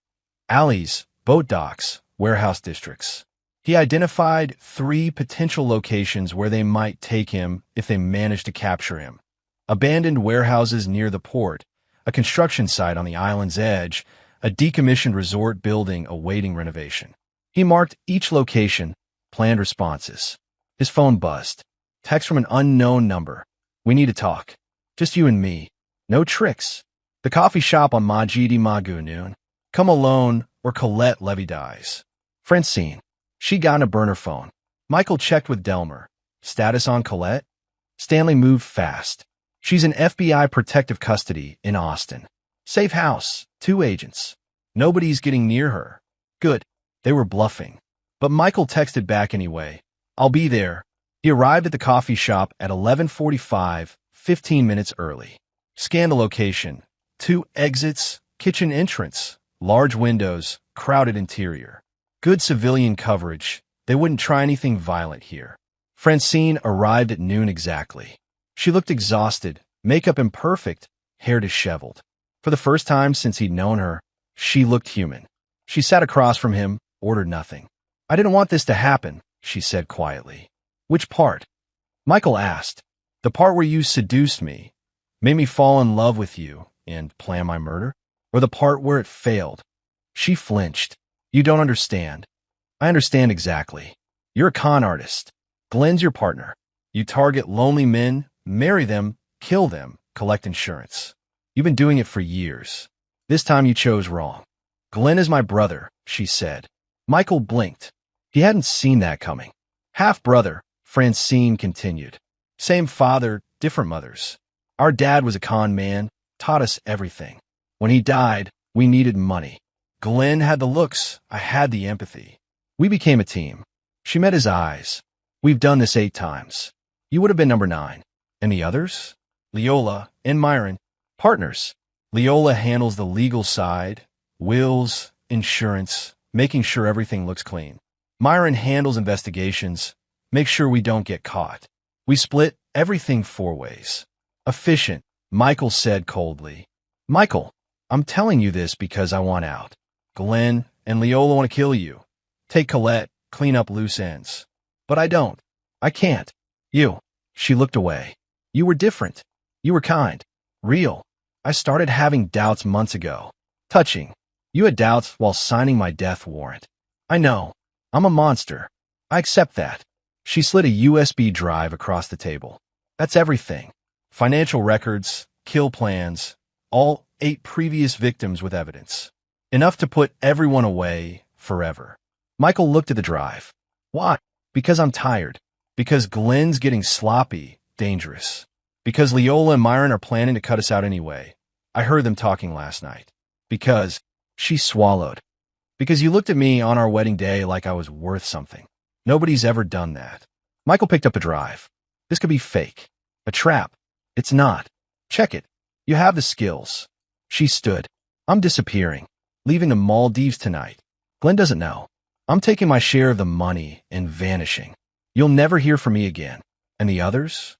Alleys, boat docks, warehouse districts. He identified 3 potential locations where they might take him if they managed to capture him. Abandoned warehouses near the port, a construction site on the island's edge, a decommissioned resort building awaiting renovation. He marked each location, planned responses. His phone buzzed. Text from an unknown number. We need to talk. Just you and me. No tricks. The coffee shop on Majidi Magu noon. Come alone or Colette Levy dies. Francine. She got a burner phone. Michael checked with Delmer. Status on Colette? Stanley moved fast. She's in FBI protective custody in Austin. Safe house, 2 agents. Nobody's getting near her. Good. They were bluffing. But Michael texted back anyway. I'll be there. He arrived at the coffee shop at 11:45, 15 minutes early. Scanned the location. 2 exits, kitchen entrance, large windows, crowded interior. Good civilian coverage. They wouldn't try anything violent here. Francine arrived at noon exactly. She looked exhausted, makeup imperfect, hair disheveled. For the first time since he'd known her, she looked human. She sat across from him, ordered nothing. I didn't want this to happen, she said quietly. Which part? Michael asked. The part where you seduced me, made me fall in love with you, and plan my murder? Or the part where it failed? She flinched. You don't understand. I understand exactly. You're a con artist. Glenn's your partner. You target lonely men, marry them, kill them, collect insurance. You've been doing it for years. This time you chose wrong. Glenn is my brother, she said. Michael blinked. He hadn't seen that coming. Half-brother, Francine continued. Same father, different mothers. Our dad was a con man, taught us everything. When he died, we needed money. Glenn had the looks, I had the empathy. We became a team. She met his eyes. We've done this 8 times. You would have been number 9. And the others? Leola and Myron, partners. Leola handles the legal side, wills, insurance, making sure everything looks clean. Myron handles investigations, make sure we don't get caught. We split everything 4 ways. Efficient, Michael said coldly. Michael, I'm telling you this because I want out. Glenn and Leola want to kill you. Take Colette, clean up loose ends. But I don't. I can't. You. She looked away. You were different. You were kind. Real. I started having doubts months ago. Touching. You had doubts while signing my death warrant. I know. I'm a monster. I accept that. She slid a USB drive across the table. That's everything. Financial records, kill plans, all 8 previous victims with evidence. Enough to put everyone away forever. Michael looked at the drive. Why? Because I'm tired. Because Glenn's getting sloppy, dangerous. Because Leola and Myron are planning to cut us out anyway. I heard them talking last night. Because she swallowed. Because you looked at me on our wedding day like I was worth something. Nobody's ever done that. Michael picked up a drive. This could be fake. A trap. It's not. Check it. You have the skills. She stood. I'm disappearing. Leaving the Maldives tonight. Glenn doesn't know. I'm taking my share of the money and vanishing. You'll never hear from me again. And the others?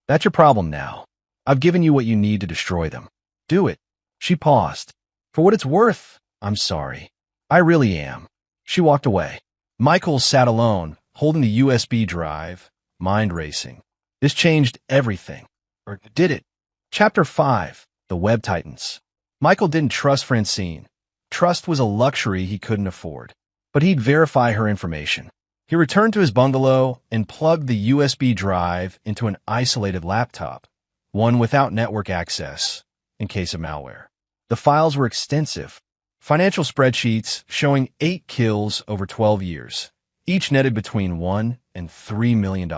That's your problem now. I've given you what you need to destroy them. Do it. She paused. For what it's worth, I'm sorry. I really am. She walked away. Michael sat alone, holding the USB drive, mind racing. This changed everything. Or did it? Chapter 5. The Web Titans. Michael didn't trust Francine. Trust was a luxury he couldn't afford. But he'd verify her information. He returned to his bungalow and plugged the USB drive into an isolated laptop, one without network access, in case of malware. The files were extensive. Financial spreadsheets showing 8 kills over 12 years, each netted between $1 and $3 million.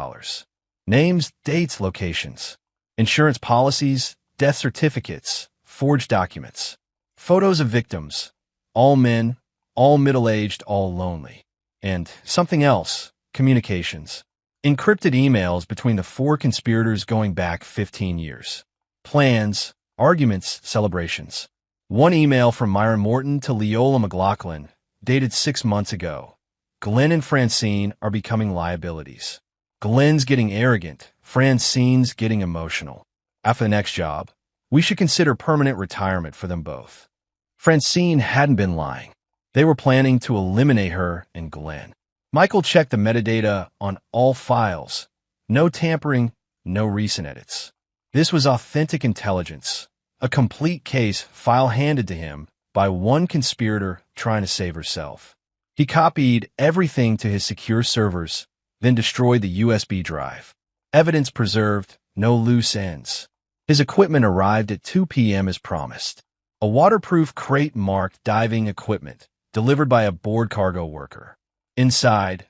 Names, dates, locations. Insurance policies, death certificates, forged documents. Photos of victims. All men, all middle-aged, all lonely. And something else, communications. Encrypted emails between the four conspirators going back 15 years. Plans, arguments, celebrations. One email from Myron Morton to Leola McLaughlin, dated 6 months ago. Glenn and Francine are becoming liabilities. Glenn's getting arrogant, Francine's getting emotional. After the next job, we should consider permanent retirement for them both. Francine hadn't been lying. They were planning to eliminate her and Glenn. Michael checked the metadata on all files. No tampering, no recent edits. This was authentic intelligence, a complete case file handed to him by one conspirator trying to save herself. He copied everything to his secure servers, then destroyed the USB drive. Evidence preserved, no loose ends. His equipment arrived at 2 p.m. as promised. A waterproof crate marked diving equipment, delivered by a board cargo worker. Inside,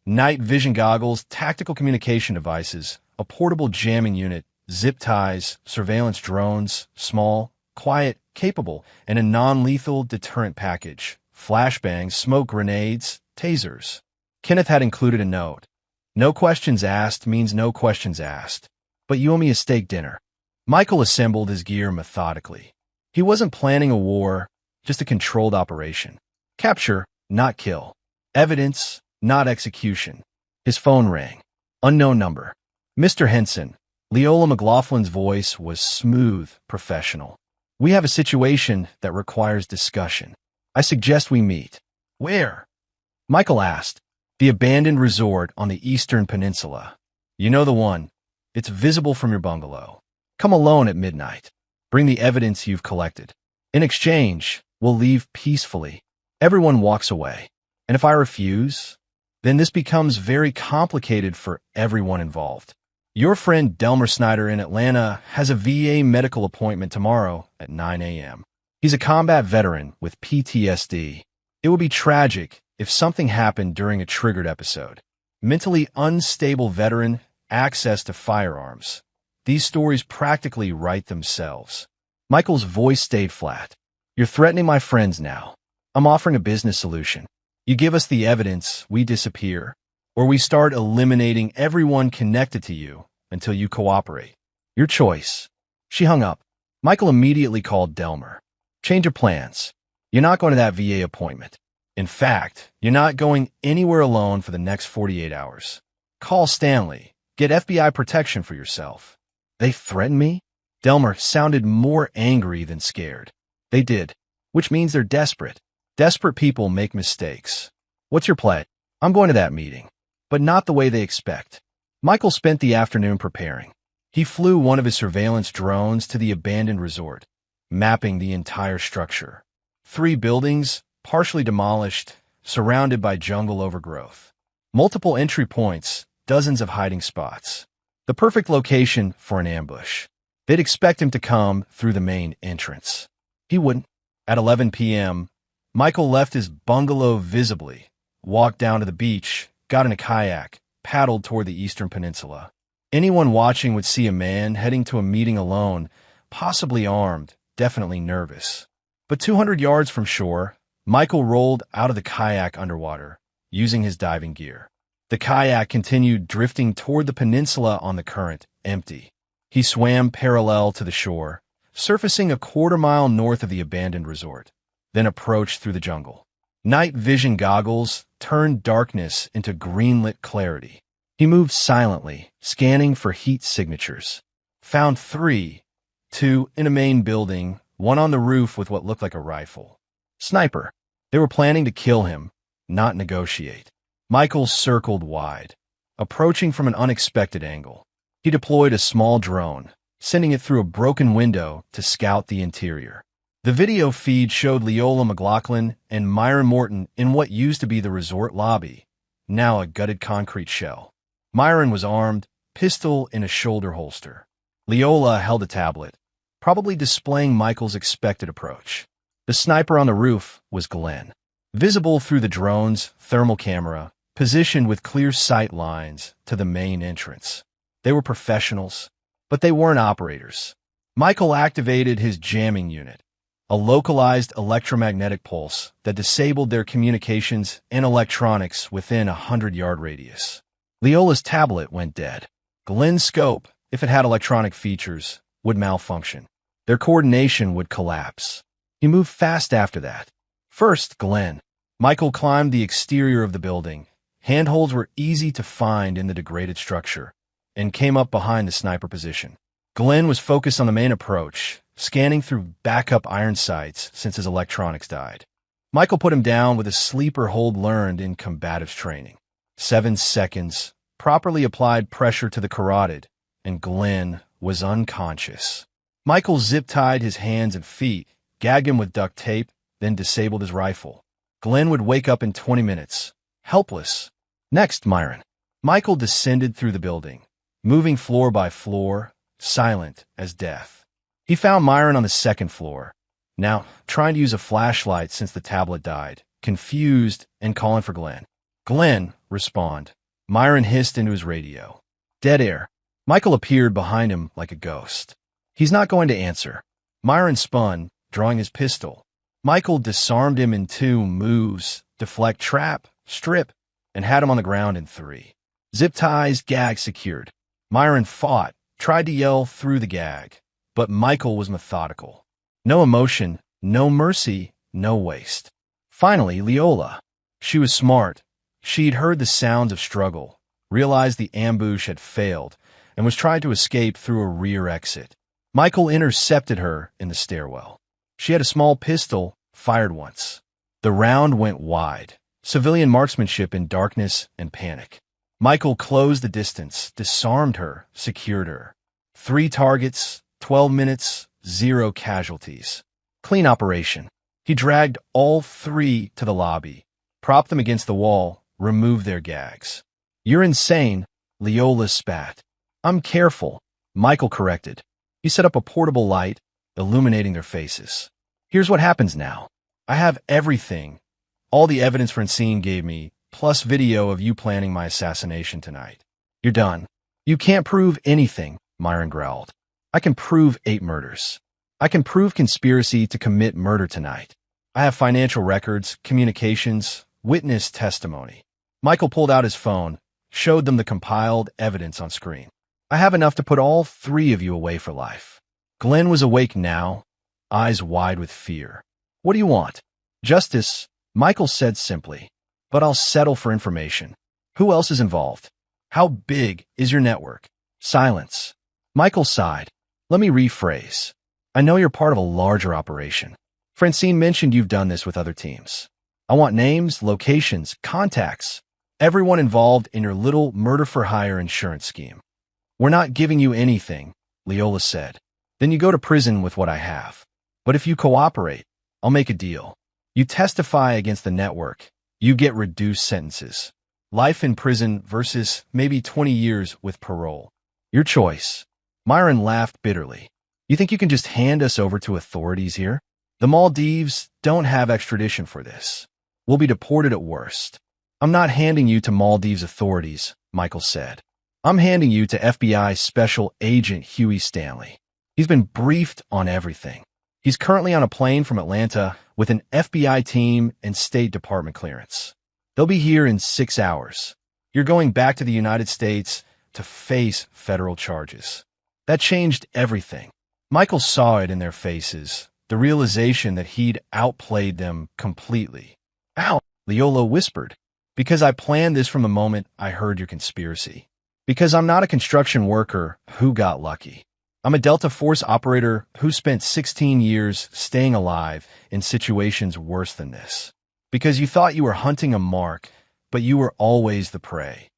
night vision goggles, tactical communication devices, a portable jamming unit, zip ties, surveillance drones, small, quiet, capable, and a non-lethal deterrent package, flashbangs, smoke grenades, tasers. Kenneth had included a note. No questions asked means no questions asked, but you owe me a steak dinner. Michael assembled his gear methodically. He wasn't planning a war, just a controlled operation. Capture, not kill. Evidence, not execution. His phone rang. Unknown number. Mr. Henson. Leola McLaughlin's voice was smooth, professional. We have a situation that requires discussion. I suggest we meet. Where? Michael asked. The abandoned resort on the Eastern Peninsula. You know the one. It's visible from your bungalow. Come alone at midnight. Bring the evidence you've collected. In exchange, we'll leave peacefully. Everyone walks away. And if I refuse, then this becomes very complicated for everyone involved. Your friend Delmer Snyder in Atlanta has a VA medical appointment tomorrow at 9 a.m. He's a combat veteran with PTSD. It would be tragic if something happened during a triggered episode. Mentally unstable veteran, access to firearms. These stories practically write themselves. Michael's voice stayed flat. You're threatening my friends now. I'm offering a business solution. You give us the evidence, we disappear, or we start eliminating everyone connected to you until you cooperate. Your choice. She hung up. Michael immediately called Delmer. Change your plans. You're not going to that VA appointment. In fact, you're not going anywhere alone for the next 48 hours. Call Stanley. Get FBI protection for yourself. They threatened me? Delmer sounded more angry than scared. They did, which means they're desperate. Desperate people make mistakes. What's your play? I'm going to that meeting, but not the way they expect. Michael spent the afternoon preparing. He flew one of his surveillance drones to the abandoned resort, mapping the entire structure. 3 buildings, partially demolished, surrounded by jungle overgrowth. Multiple entry points, dozens of hiding spots. The perfect location for an ambush. They'd expect him to come through the main entrance. He wouldn't. At 11 p.m., Michael left his bungalow visibly, walked down to the beach, got in a kayak, paddled toward the Eastern Peninsula. Anyone watching would see a man heading to a meeting alone, possibly armed, definitely nervous. But 200 yards from shore, Michael rolled out of the kayak underwater, using his diving gear. The kayak continued drifting toward the peninsula on the current, empty. He swam parallel to the shore, surfacing a quarter-mile north of the abandoned resort, then approached through the jungle. Night vision goggles turned darkness into green-lit clarity. He moved silently, scanning for heat signatures. Found 3, 2 in a main building, 1 on the roof with what looked like a rifle. Sniper. They were planning to kill him, not negotiate. Michael circled wide, approaching from an unexpected angle. He deployed a small drone, sending it through a broken window to scout the interior. The video feed showed Leola McLaughlin and Myron Morton in what used to be the resort lobby, now a gutted concrete shell. Myron was armed, pistol in a shoulder holster. Leola held a tablet, probably displaying Michael's expected approach. The sniper on the roof was Glenn, visible through the drone's thermal camera, positioned with clear sight lines to the main entrance. They were professionals, but they weren't operators. Michael activated his jamming unit, a localized electromagnetic pulse that disabled their communications and electronics within a 100-yard radius. Leola's tablet went dead. Glenn's scope, if it had electronic features, would malfunction. Their coordination would collapse. He moved fast after that. First, Glenn. Michael climbed the exterior of the building. Handholds were easy to find in the degraded structure, and came up behind the sniper position. Glenn was focused on the main approach, scanning through backup iron sights since his electronics died. Michael put him down with a sleeper hold learned in combatives training. 7 seconds, properly applied pressure to the carotid, and Glenn was unconscious. Michael zip-tied his hands and feet, gagged him with duct tape, then disabled his rifle. Glenn would wake up in 20 minutes, helpless. Next, Myron. Michael descended through the building, moving floor by floor, silent as death. He found Myron on the second floor, now trying to use a flashlight since the tablet died, confused and calling for Glenn. Glenn, respond. Myron hissed into his radio. Dead air. Michael appeared behind him like a ghost. He's not going to answer. Myron spun, drawing his pistol. Michael disarmed him in 2 moves, deflect, trap, strip, and had him on the ground in 3. Zip ties, gag secured. Myron fought, tried to yell through the gag, but Michael was methodical. No emotion, no mercy, no waste. Finally, Leola. She was smart. She'd heard the sounds of struggle, realized the ambush had failed, and was trying to escape through a rear exit. Michael intercepted her in the stairwell. She had a small pistol, fired once. The round went wide. Civilian marksmanship in darkness and panic. Michael closed the distance, disarmed her, secured her. 3 targets, 12 minutes, 0 casualties. Clean operation. He dragged all 3 to the lobby, propped them against the wall, removed their gags. You're insane, Leola spat. I'm careful, Michael corrected. He set up a portable light, illuminating their faces. Here's what happens now. I have everything. All the evidence Francine gave me, plus video of you planning my assassination tonight. You're done. You can't prove anything, Myron growled. I can prove 8 murders. I can prove conspiracy to commit murder tonight. I have financial records, communications, witness testimony. Michael pulled out his phone, showed them the compiled evidence on screen. I have enough to put all 3 of you away for life. Glenn was awake now, eyes wide with fear. What do you want? Justice, Michael said simply. But I'll settle for information. Who else is involved? How big is your network? Silence. Michael sighed. Let me rephrase. I know you're part of a larger operation. Francine mentioned you've done this with other teams. I want names, locations, contacts, everyone involved in your little murder-for-hire insurance scheme. We're not giving you anything, Leola said. Then you go to prison with what I have. But if you cooperate, I'll make a deal. You testify against the network. You get reduced sentences. Life in prison versus maybe 20 years with parole. Your choice. Myron laughed bitterly. You think you can just hand us over to authorities here? The Maldives don't have extradition for this. We'll be deported at worst. I'm not handing you to Maldives authorities, Michael said. I'm handing you to FBI Special Agent Huey Stanley. He's been briefed on everything. He's currently on a plane from Atlanta with an FBI team and State Department clearance. They'll be here in 6 hours. You're going back to the United States to face federal charges. That changed everything. Michael saw it in their faces, the realization that he'd outplayed them completely. Ow, Leola whispered. Because I planned this from the moment I heard your conspiracy. Because I'm not a construction worker who got lucky. I'm a Delta Force operator who spent 16 years staying alive in situations worse than this. Because you thought you were hunting a mark, but you were always the prey.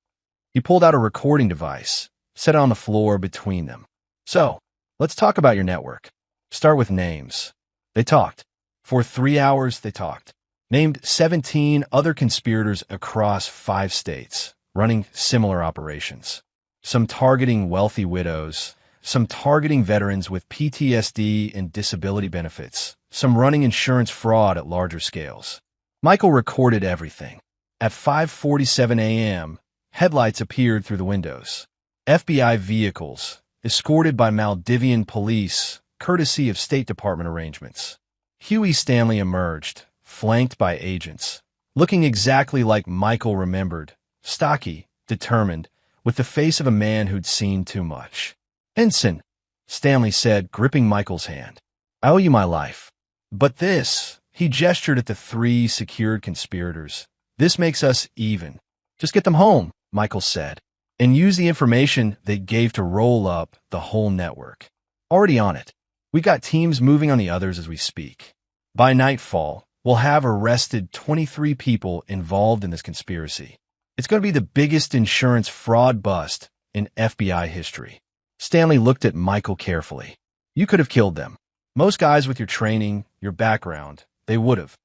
He pulled out a recording device, set it on the floor between them. So, let's talk about your network. Start with names. They talked. For 3 hours, they talked. Named 17 other conspirators across 5 states, running similar operations. Some targeting wealthy widows, some targeting veterans with PTSD and disability benefits, some running insurance fraud at larger scales. Michael recorded everything. At 5:47 a.m., headlights appeared through the windows. FBI vehicles, escorted by Maldivian police, courtesy of State Department arrangements. Huey Stanley emerged, flanked by agents, looking exactly like Michael remembered, stocky, determined, with the face of a man who'd seen too much. "Ensign," Stanley said, gripping Michael's hand. "I owe you my life. But this," he gestured at the three secured conspirators, "this makes us even. Just get them home," Michael said, "and use the information they gave to roll up the whole network. Already on it. We got teams moving on the others as we speak. By nightfall, we'll have arrested 23 people involved in this conspiracy. It's going to be the biggest insurance fraud bust in FBI history." Stanley looked at Michael carefully. "You could have killed them. Most guys with your training, your background, they would have."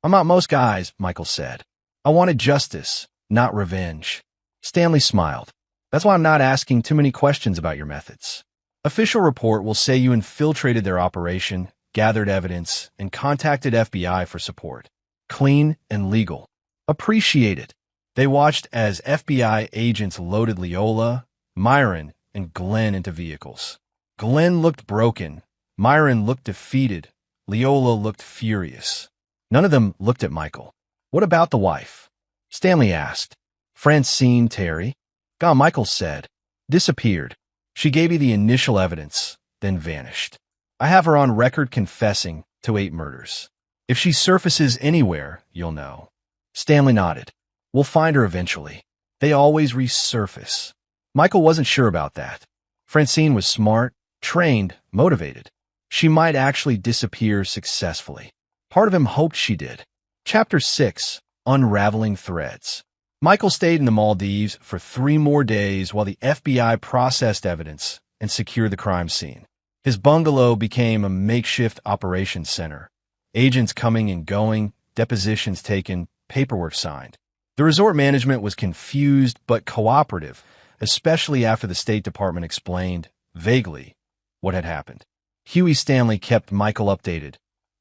"I'm not most guys," Michael said. "I wanted justice, not revenge." Stanley smiled. "That's why I'm not asking too many questions about your methods. Official report will say you infiltrated their operation, gathered evidence, and contacted FBI for support. Clean and legal. Appreciate it." They watched as FBI agents loaded Leola, Myron, and Glenn into vehicles. Glenn looked broken. Myron looked defeated. Leola looked furious. None of them looked at Michael. "What about the wife?" Stanley asked. "Francine Terry?" "Gone," Michael said. "Disappeared. She gave you the initial evidence, then vanished. I have her on record confessing to 8 murders. If she surfaces anywhere, you'll know." Stanley nodded. "We'll find her eventually. They always resurface." Michael wasn't sure about that. Francine was smart, trained, motivated. She might actually disappear successfully. Part of him hoped she did. Chapter 6: Unraveling Threads. Michael stayed in the Maldives for 3 more days while the FBI processed evidence and secured the crime scene. His bungalow became a makeshift operations center. Agents coming and going, depositions taken, paperwork signed. The resort management was confused but cooperative, especially after the State Department explained, vaguely, what had happened. Huey Stanley kept Michael updated.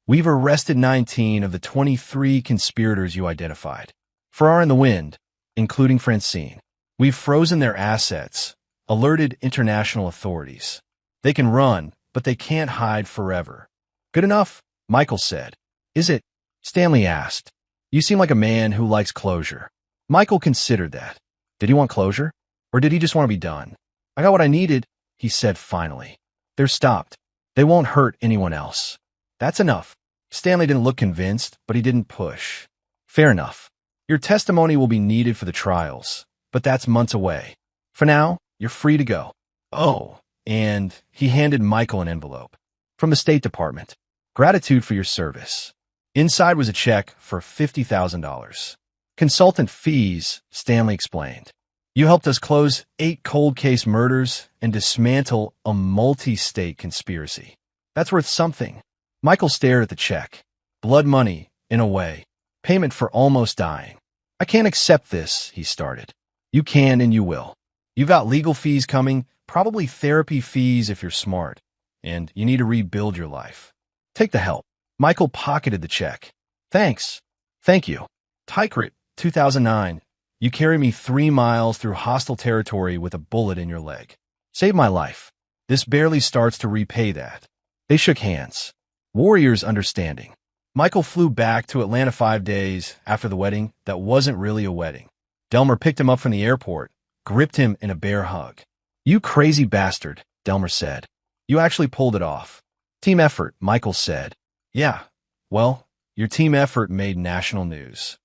"We've arrested 19 of the 23 conspirators you identified. For our in the wind, including Francine. We've frozen their assets, alerted international authorities. They can run, but they can't hide forever." "Good enough," Michael said. "Is it?" Stanley asked. "You seem like a man who likes closure." Michael considered that. Did he want closure? Or did he just want to be done? "I got what I needed," he said finally. "They're stopped. They won't hurt anyone else." "That's enough." Stanley didn't look convinced, but he didn't push. "Fair enough. Your testimony will be needed for the trials, but that's months away. For now, you're free to go." "Oh," and he handed Michael an envelope. "From the State Department. Gratitude for your service." Inside was a check for $50,000. "Consultant fees," Stanley explained. "You helped us close 8 cold case murders and dismantle a multi-state conspiracy. That's worth something." Michael stared at the check. Blood money, in a way. Payment for almost dying. "I can't accept this," he started. "You can and you will. You've got legal fees coming, probably therapy fees if you're smart, and you need to rebuild your life. Take the help." Michael pocketed the check. "Thanks." "Thank you. Tikrit, 2009. You carry me 3 miles through hostile territory with a bullet in your leg. Saved my life. This barely starts to repay that." They shook hands. Warriors understanding. Michael flew back to Atlanta 5 days after the wedding that wasn't really a wedding. Delmer picked him up from the airport, gripped him in a bear hug. "You crazy bastard," Delmer said. "You actually pulled it off." "Team effort," Michael said. "Yeah, well, your team effort made national news.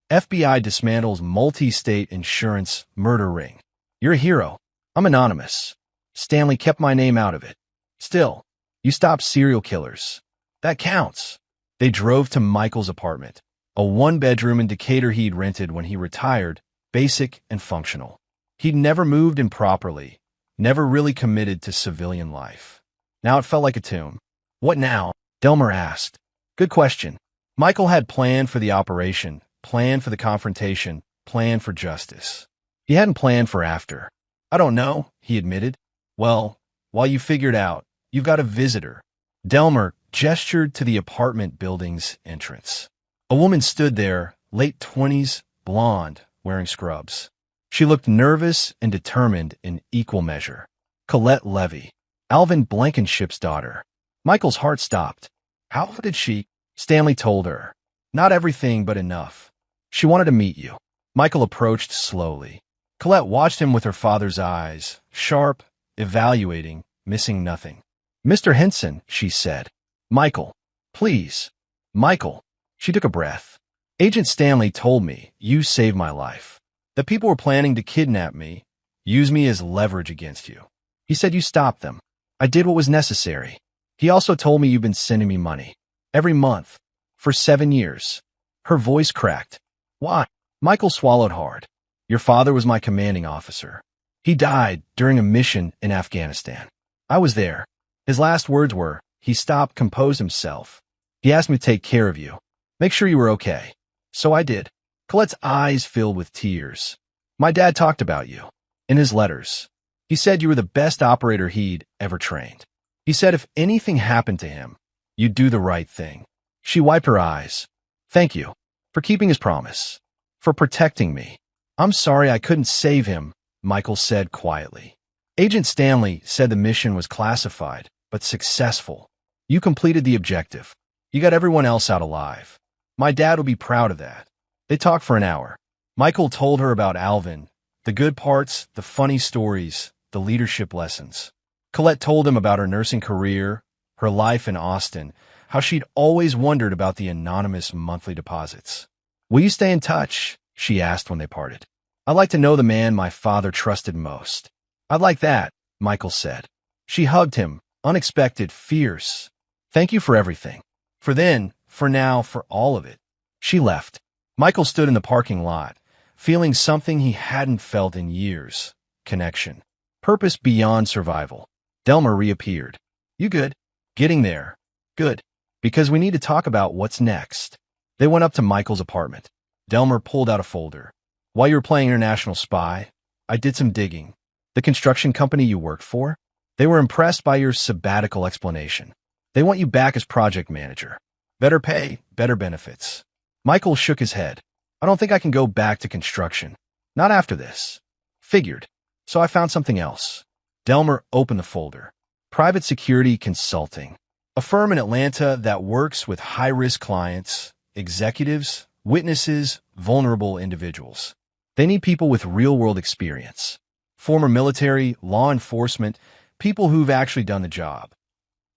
FBI dismantles multi-state insurance murder ring. You're a hero. I'm anonymous. Stanley kept my name out of it. Still, you stopped serial killers. That counts." They drove to Michael's apartment, a 1-bedroom in Decatur he'd rented when he retired, basic and functional. He'd never moved in properly, never really committed to civilian life. Now it felt like a tomb. "What now?" Delmer asked. "Good question." Michael had planned for the operation, planned for the confrontation, planned for justice. He hadn't planned for after. "I don't know," he admitted. "Well, while you figure it out, you've got a visitor." Delmer gestured to the apartment building's entrance. A woman stood there, late 20s, blonde, wearing scrubs. She looked nervous and determined in equal measure. Colette Levy, Alvin Blankenship's daughter. Michael's heart stopped. How did she? Stanley told her. Not everything, but enough. She wanted to meet you. Michael approached slowly. Colette watched him with her father's eyes, sharp, evaluating, missing nothing. Mr. Henson, she said. Michael. Please. Michael. She took a breath. Agent Stanley told me you saved my life. That people were planning to kidnap me, use me as leverage against you. He said you stopped them. I did what was necessary. He also told me you've been sending me money. Every month. For 7 years. Her voice cracked. Why? Michael swallowed hard. Your father was my commanding officer. He died during a mission in Afghanistan. I was there. His last words were, he stopped, composed himself. He asked me to take care of you. Make sure you were okay. So I did. Colette's eyes filled with tears. My dad talked about you. In his letters. He said you were the best operator he'd ever trained. He said if anything happened to him, you'd do the right thing. She wiped her eyes. Thank you. For keeping his promise. For protecting me. I'm sorry I couldn't save him, Michael said quietly. Agent Stanley said the mission was classified, but successful. You completed the objective. You got everyone else out alive. My dad will be proud of that. They talked for an hour. Michael told her about Alvin, the good parts, the funny stories, the leadership lessons. Colette told him about her nursing career, her life in Austin, how she'd always wondered about the anonymous monthly deposits. Will you stay in touch? She asked when they parted. I'd like to know the man my father trusted most. I'd like that, Michael said. She hugged him, unexpected, fierce. Thank you for everything. For then, for now, for all of it. She left. Michael stood in the parking lot, feeling something he hadn't felt in years. Connection. Purpose beyond survival. Delmer reappeared. You good? Getting there. Good. Because we need to talk about what's next. They went up to Michael's apartment. Delmer pulled out a folder. While you were playing International Spy, I did some digging. The construction company you worked for? They were impressed by your sabbatical explanation. They want you back as project manager. Better pay, better benefits. Michael shook his head. I don't think I can go back to construction. Not after this. Figured. So I found something else. Delmer opened the folder. Private Security Consulting. A firm in Atlanta that works with high-risk clients, executives, witnesses, vulnerable individuals. They need people with real-world experience. Former military, law enforcement, people who've actually done the job.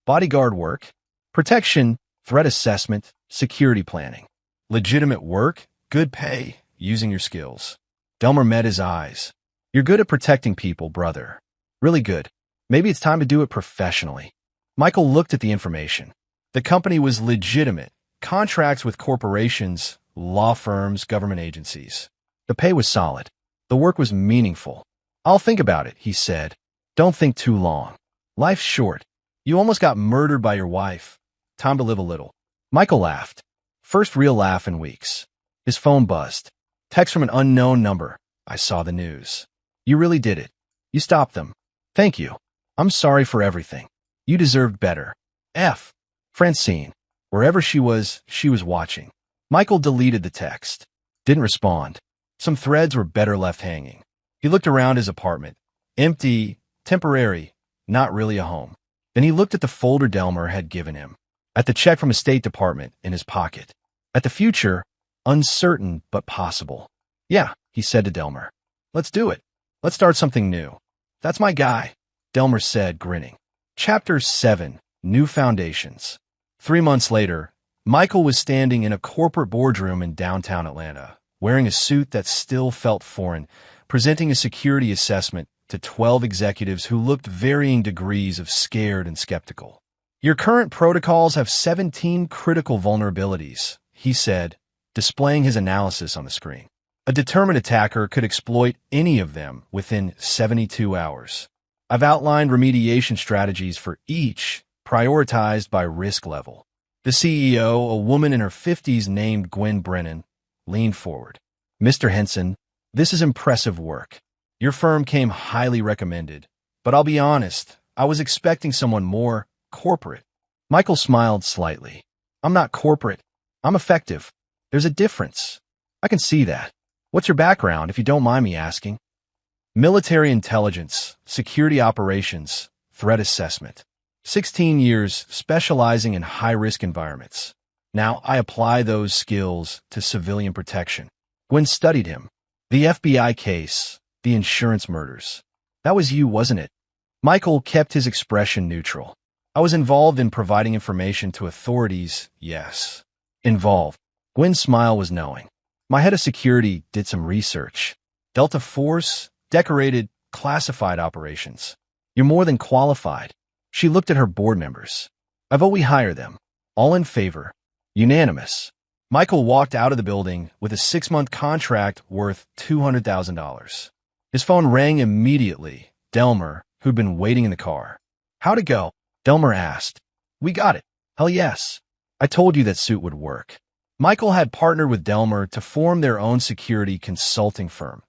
Bodyguard work, protection, threat assessment, security planning. Legitimate work, good pay, using your skills. Delmer met his eyes. You're good at protecting people, brother. Really good. Maybe it's time to do it professionally. Michael looked at the information. The company was legitimate. Contracts with corporations, law firms, government agencies. The pay was solid. The work was meaningful. I'll think about it, he said. Don't think too long. Life's short. You almost got murdered by your wife. Time to live a little. Michael laughed. First real laugh in weeks. His phone buzzed. Text from an unknown number. I saw the news. You really did it. You stopped them. Thank you. I'm sorry for everything. You deserved better. F. Francine. Wherever she was watching. Michael deleted the text. Didn't respond. Some threads were better left hanging. He looked around his apartment. Empty, temporary, not really a home. Then he looked at the folder Delmer had given him. At the check from his State Department in his pocket. At the future, uncertain but possible. Yeah, he said to Delmer. Let's do it. Let's start something new. That's my guy, Delmer said, grinning. Chapter 7. New Foundations. 3 months later, Michael was standing in a corporate boardroom in downtown Atlanta, wearing a suit that still felt foreign, presenting a security assessment to 12 executives who looked varying degrees of scared and skeptical. Your current protocols have 17 critical vulnerabilities, he said, displaying his analysis on the screen. A determined attacker could exploit any of them within 72 hours. I've outlined remediation strategies for each, prioritized by risk level. The CEO, a woman in her 50s named Gwen Brennan, leaned forward. Mr. Henson, this is impressive work. Your firm came highly recommended, but I'll be honest, I was expecting someone more corporate. Michael smiled slightly. I'm not corporate. I'm effective. There's a difference. I can see that. What's your background, if you don't mind me asking? Military intelligence, security operations, threat assessment. 16 years specializing in high-risk environments. Now I apply those skills to civilian protection. Gwen studied him. The FBI case, the insurance murders. That was you, wasn't it? Michael kept his expression neutral. I was involved in providing information to authorities, yes. Involved. Gwen's smile was knowing. My head of security did some research. Delta Force, decorated, classified operations. You're more than qualified. She looked at her board members. I vote we hire them. All in favor. Unanimous. Michael walked out of the building with a 6-month contract worth $200,000. His phone rang immediately. Delmer, who'd been waiting in the car. How'd it go? Delmer asked. We got it. Hell yes. I told you that suit would work. Michael had partnered with Delmer to form their own security consulting firm,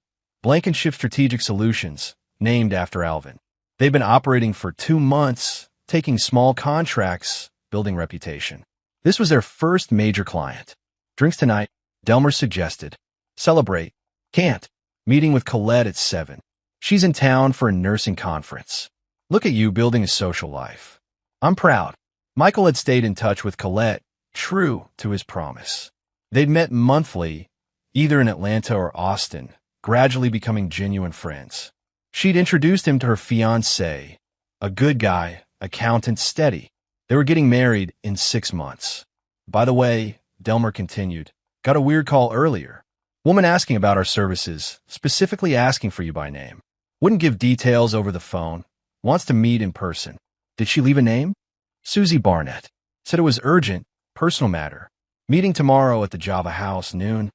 Blankenship Strategic Solutions, named after Alvin. They've been operating for 2 months, taking small contracts, building reputation. This was their first major client. Drinks tonight, Delmer suggested. Celebrate. Can't. Meeting with Colette at 7. She's in town for a nursing conference. Look at you building a social life. I'm proud. Michael had stayed in touch with Colette, true to his promise. They'd met monthly, either in Atlanta or Austin, gradually becoming genuine friends. She'd introduced him to her fiancé, a good guy, accountant, steady. They were getting married in 6 months. By the way, Delmer continued, got a weird call earlier. Woman asking about our services, specifically asking for you by name. Wouldn't give details over the phone. Wants to meet in person. Did she leave a name? Susie Barnett. Said it was urgent, personal matter. Meeting tomorrow at the Java House, noon.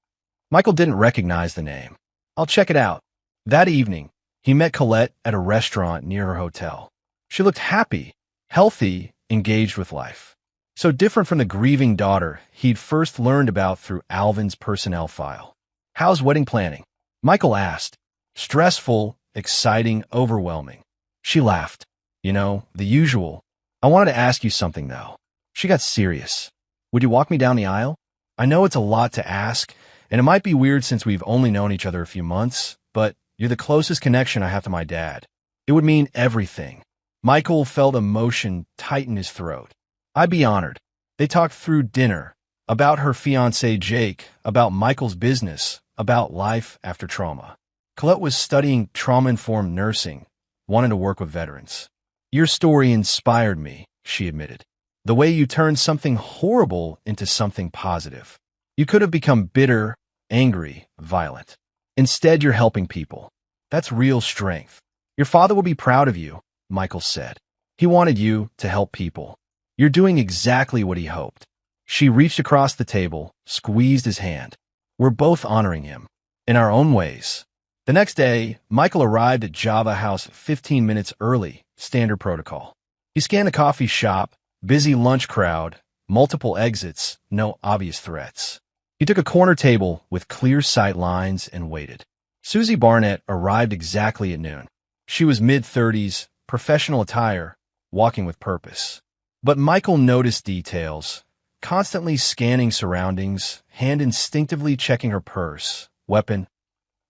Michael didn't recognize the name. I'll check it out. That evening, he met Colette at a restaurant near her hotel. She looked happy, healthy, engaged with life. So different from the grieving daughter he'd first learned about through Alvin's personnel file. How's wedding planning? Michael asked. Stressful, exciting, overwhelming. She laughed. You know, the usual. I wanted to ask you something, though. She got serious. Would you walk me down the aisle? I know it's a lot to ask, and it might be weird since we've only known each other a few months, but you're the closest connection I have to my dad. It would mean everything. Michael felt emotion tighten his throat. I'd be honored. They talked through dinner, about her fiancé Jake, about Michael's business, about life after trauma. Colette was studying trauma-informed nursing, wanting to work with veterans. Your story inspired me, she admitted. The way you turned something horrible into something positive. You could have become bitter, angry, violent. Instead, you're helping people. That's real strength. Your father will be proud of you, Michael said. He wanted you to help people. You're doing exactly what he hoped. She reached across the table, squeezed his hand. We're both honoring him, in our own ways. The next day, Michael arrived at Java House 15 minutes early, standard protocol. He scanned the coffee shop, busy lunch crowd, multiple exits, no obvious threats. He took a corner table with clear sight lines and waited. Susie Barnett arrived exactly at noon. She was mid-30s, professional attire, walking with purpose. But Michael noticed details, constantly scanning surroundings, hand instinctively checking her purse, weapon,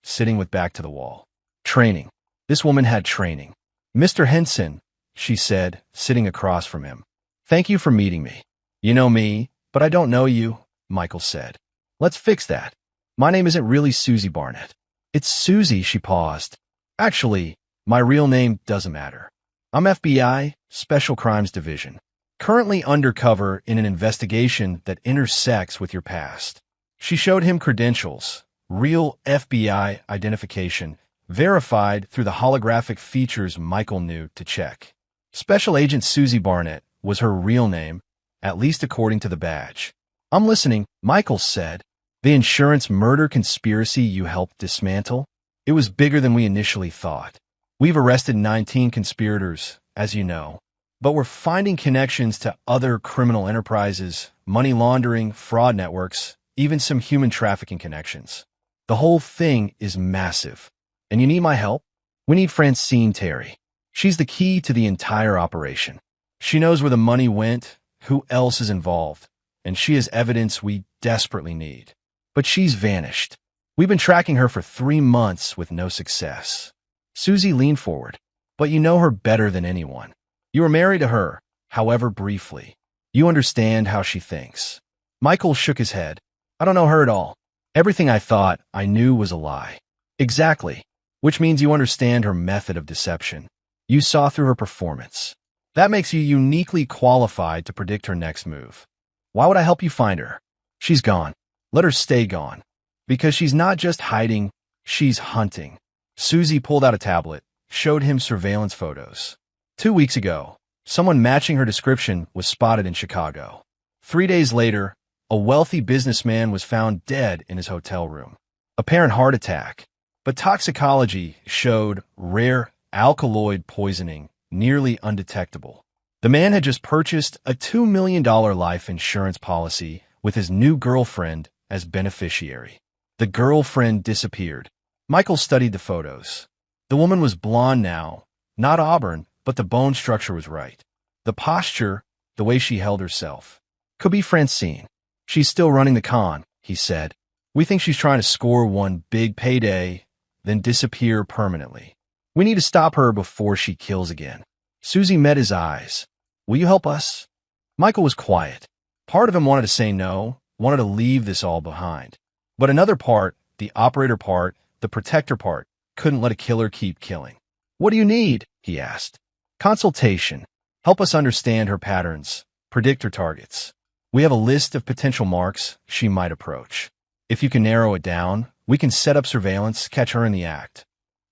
sitting with back to the wall. Training. This woman had training. Mr. Henson, she said, sitting across from him. Thank you for meeting me. You know me, but I don't know you, Michael said. Let's fix that. My name isn't really Susie Barnett. It's Susie, she paused. Actually, my real name doesn't matter. I'm FBI, Special Crimes Division. Currently undercover in an investigation that intersects with your past. She showed him credentials, real FBI identification, verified through the holographic features Michael knew to check. Special Agent Susie Barnett was her real name, at least according to the badge. I'm listening, Michael said. The insurance murder conspiracy you helped dismantle? It was bigger than we initially thought. We've arrested 19 conspirators, as you know, but we're finding connections to other criminal enterprises, money laundering, fraud networks, even some human trafficking connections. The whole thing is massive. And you need my help? We need Francine Terry. She's the key to the entire operation. She knows where the money went, who else is involved, and she has evidence we desperately need. But she's vanished. We've been tracking her for 3 months with no success. Susie leaned forward. But you know her better than anyone. You were married to her, however briefly. You understand how she thinks. Michael shook his head. I don't know her at all. Everything I thought I knew was a lie. Exactly. Which means you understand her method of deception. You saw through her performance. That makes you uniquely qualified to predict her next move. Why would I help you find her? She's gone. Let her stay gone. Because she's not just hiding, she's hunting. Susie pulled out a tablet, showed him surveillance photos. 2 weeks ago, someone matching her description was spotted in Chicago. 3 days later, a wealthy businessman was found dead in his hotel room. Apparent heart attack. But toxicology showed rare alkaloid poisoning, nearly undetectable. The man had just purchased a $2 million life insurance policy with his new girlfriend as beneficiary. The girlfriend disappeared. Michael studied the photos. The woman was blonde now, not auburn, but the bone structure was right. The posture, the way she held herself. Could be Francine. She's still running the con, he said. We think she's trying to score one big payday, then disappear permanently. We need to stop her before she kills again. Susie met his eyes. Will you help us? Michael was quiet. Part of him wanted to say no, wanted to leave this all behind. But another part, the operator part, the protector part, couldn't let a killer keep killing. What do you need? He asked. Consultation. Help us understand her patterns, predict her targets. We have a list of potential marks she might approach. If you can narrow it down, we can set up surveillance, catch her in the act.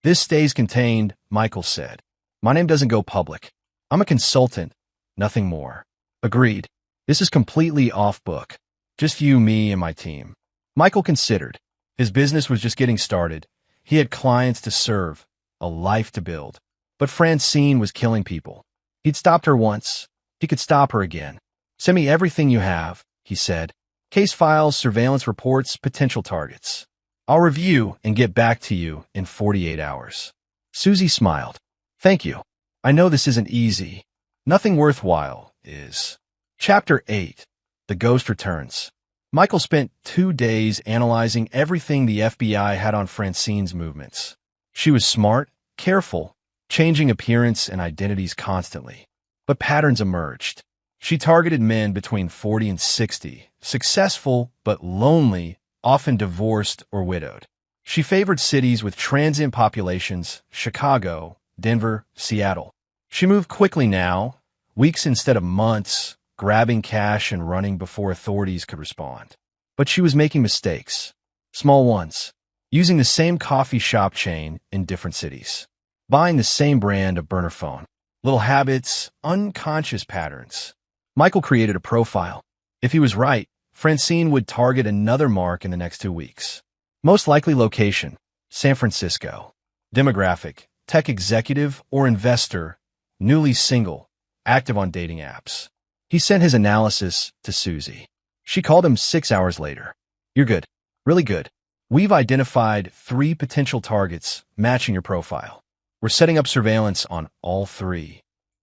This stays contained, Michael said. My name doesn't go public. I'm a consultant, nothing more. Agreed. This is completely off book. Just you, me, and my team. Michael considered. His business was just getting started. He had clients to serve, a life to build. But Francine was killing people. He'd stopped her once. He could stop her again. Send me everything you have, he said. Case files, surveillance reports, potential targets. I'll review and get back to you in 48 hours. Susie smiled. Thank you. I know this isn't easy. Nothing worthwhile is. Chapter 8. The Ghost Returns. Michael spent 2 days analyzing everything the FBI had on Francine's movements. She was smart, careful, changing appearance and identities constantly. But patterns emerged. She targeted men between 40 and 60, successful but lonely, often divorced or widowed. She favored cities with transient populations, Chicago, Denver, Seattle. She moved quickly now, weeks instead of months, grabbing cash and running before authorities could respond. But she was making mistakes, small ones, using the same coffee shop chain in different cities, buying the same brand of burner phone. Little habits, unconscious patterns. Michael created a profile. If he was right, Francine would target another mark in the next 2 weeks. Most likely location, San Francisco. Demographic, tech executive or investor, newly single, active on dating apps. He sent his analysis to Susie. She called him 6 hours later. You're good. Really good. We've identified 3 potential targets matching your profile. We're setting up surveillance on all 3.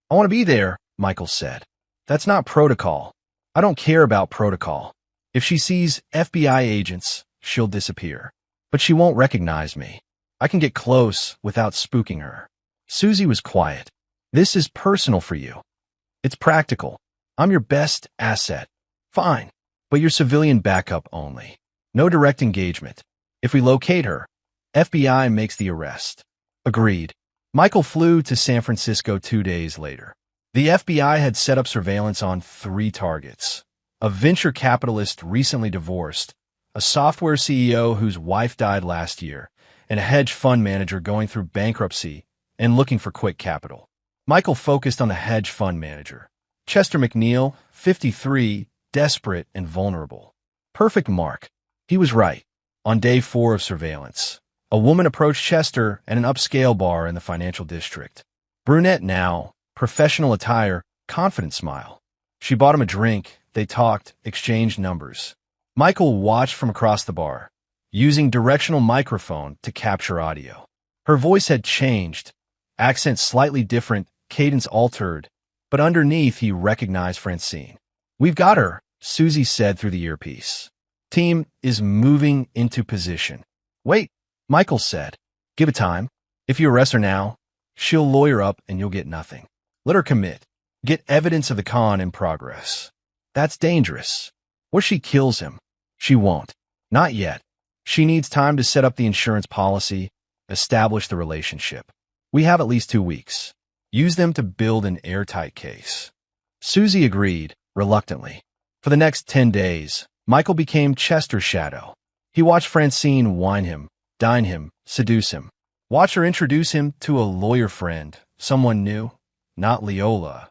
I want to be there, Michael said. That's not protocol. I don't care about protocol. If she sees FBI agents, she'll disappear. But she won't recognize me. I can get close without spooking her. Susie was quiet. This is personal for you. It's practical. I'm your best asset. Fine. But your civilian backup only. No direct engagement. If we locate her, FBI makes the arrest. Agreed. Michael flew to San Francisco 2 days later. The FBI had set up surveillance on 3 targets. A venture capitalist recently divorced, a software CEO whose wife died last year, and a hedge fund manager going through bankruptcy and looking for quick capital. Michael focused on the hedge fund manager. Chester McNeil, 53, desperate and vulnerable. Perfect mark. He was right. On day 4 of surveillance, a woman approached Chester at an upscale bar in the financial district. Brunette now, professional attire, confident smile. She bought him a drink. They talked, exchanged numbers. Michael watched from across the bar, using directional microphone to capture audio. Her voice had changed, accent slightly different, cadence altered, but underneath he recognized Francine. We've got her, Susie said through the earpiece. Team is moving into position. Wait, Michael said. Give it time. If you arrest her now, she'll lawyer up and you'll get nothing. Let her commit. Get evidence of the con in progress. That's dangerous. Or she kills him. She won't. Not yet. She needs time to set up the insurance policy, establish the relationship. We have at least 2 weeks. Use them to build an airtight case. Susie agreed, reluctantly. For the next 10 days, Michael became Chester's shadow. He watched Francine wine him, dine him, seduce him. Watch her introduce him to a lawyer friend, someone new, not Leola,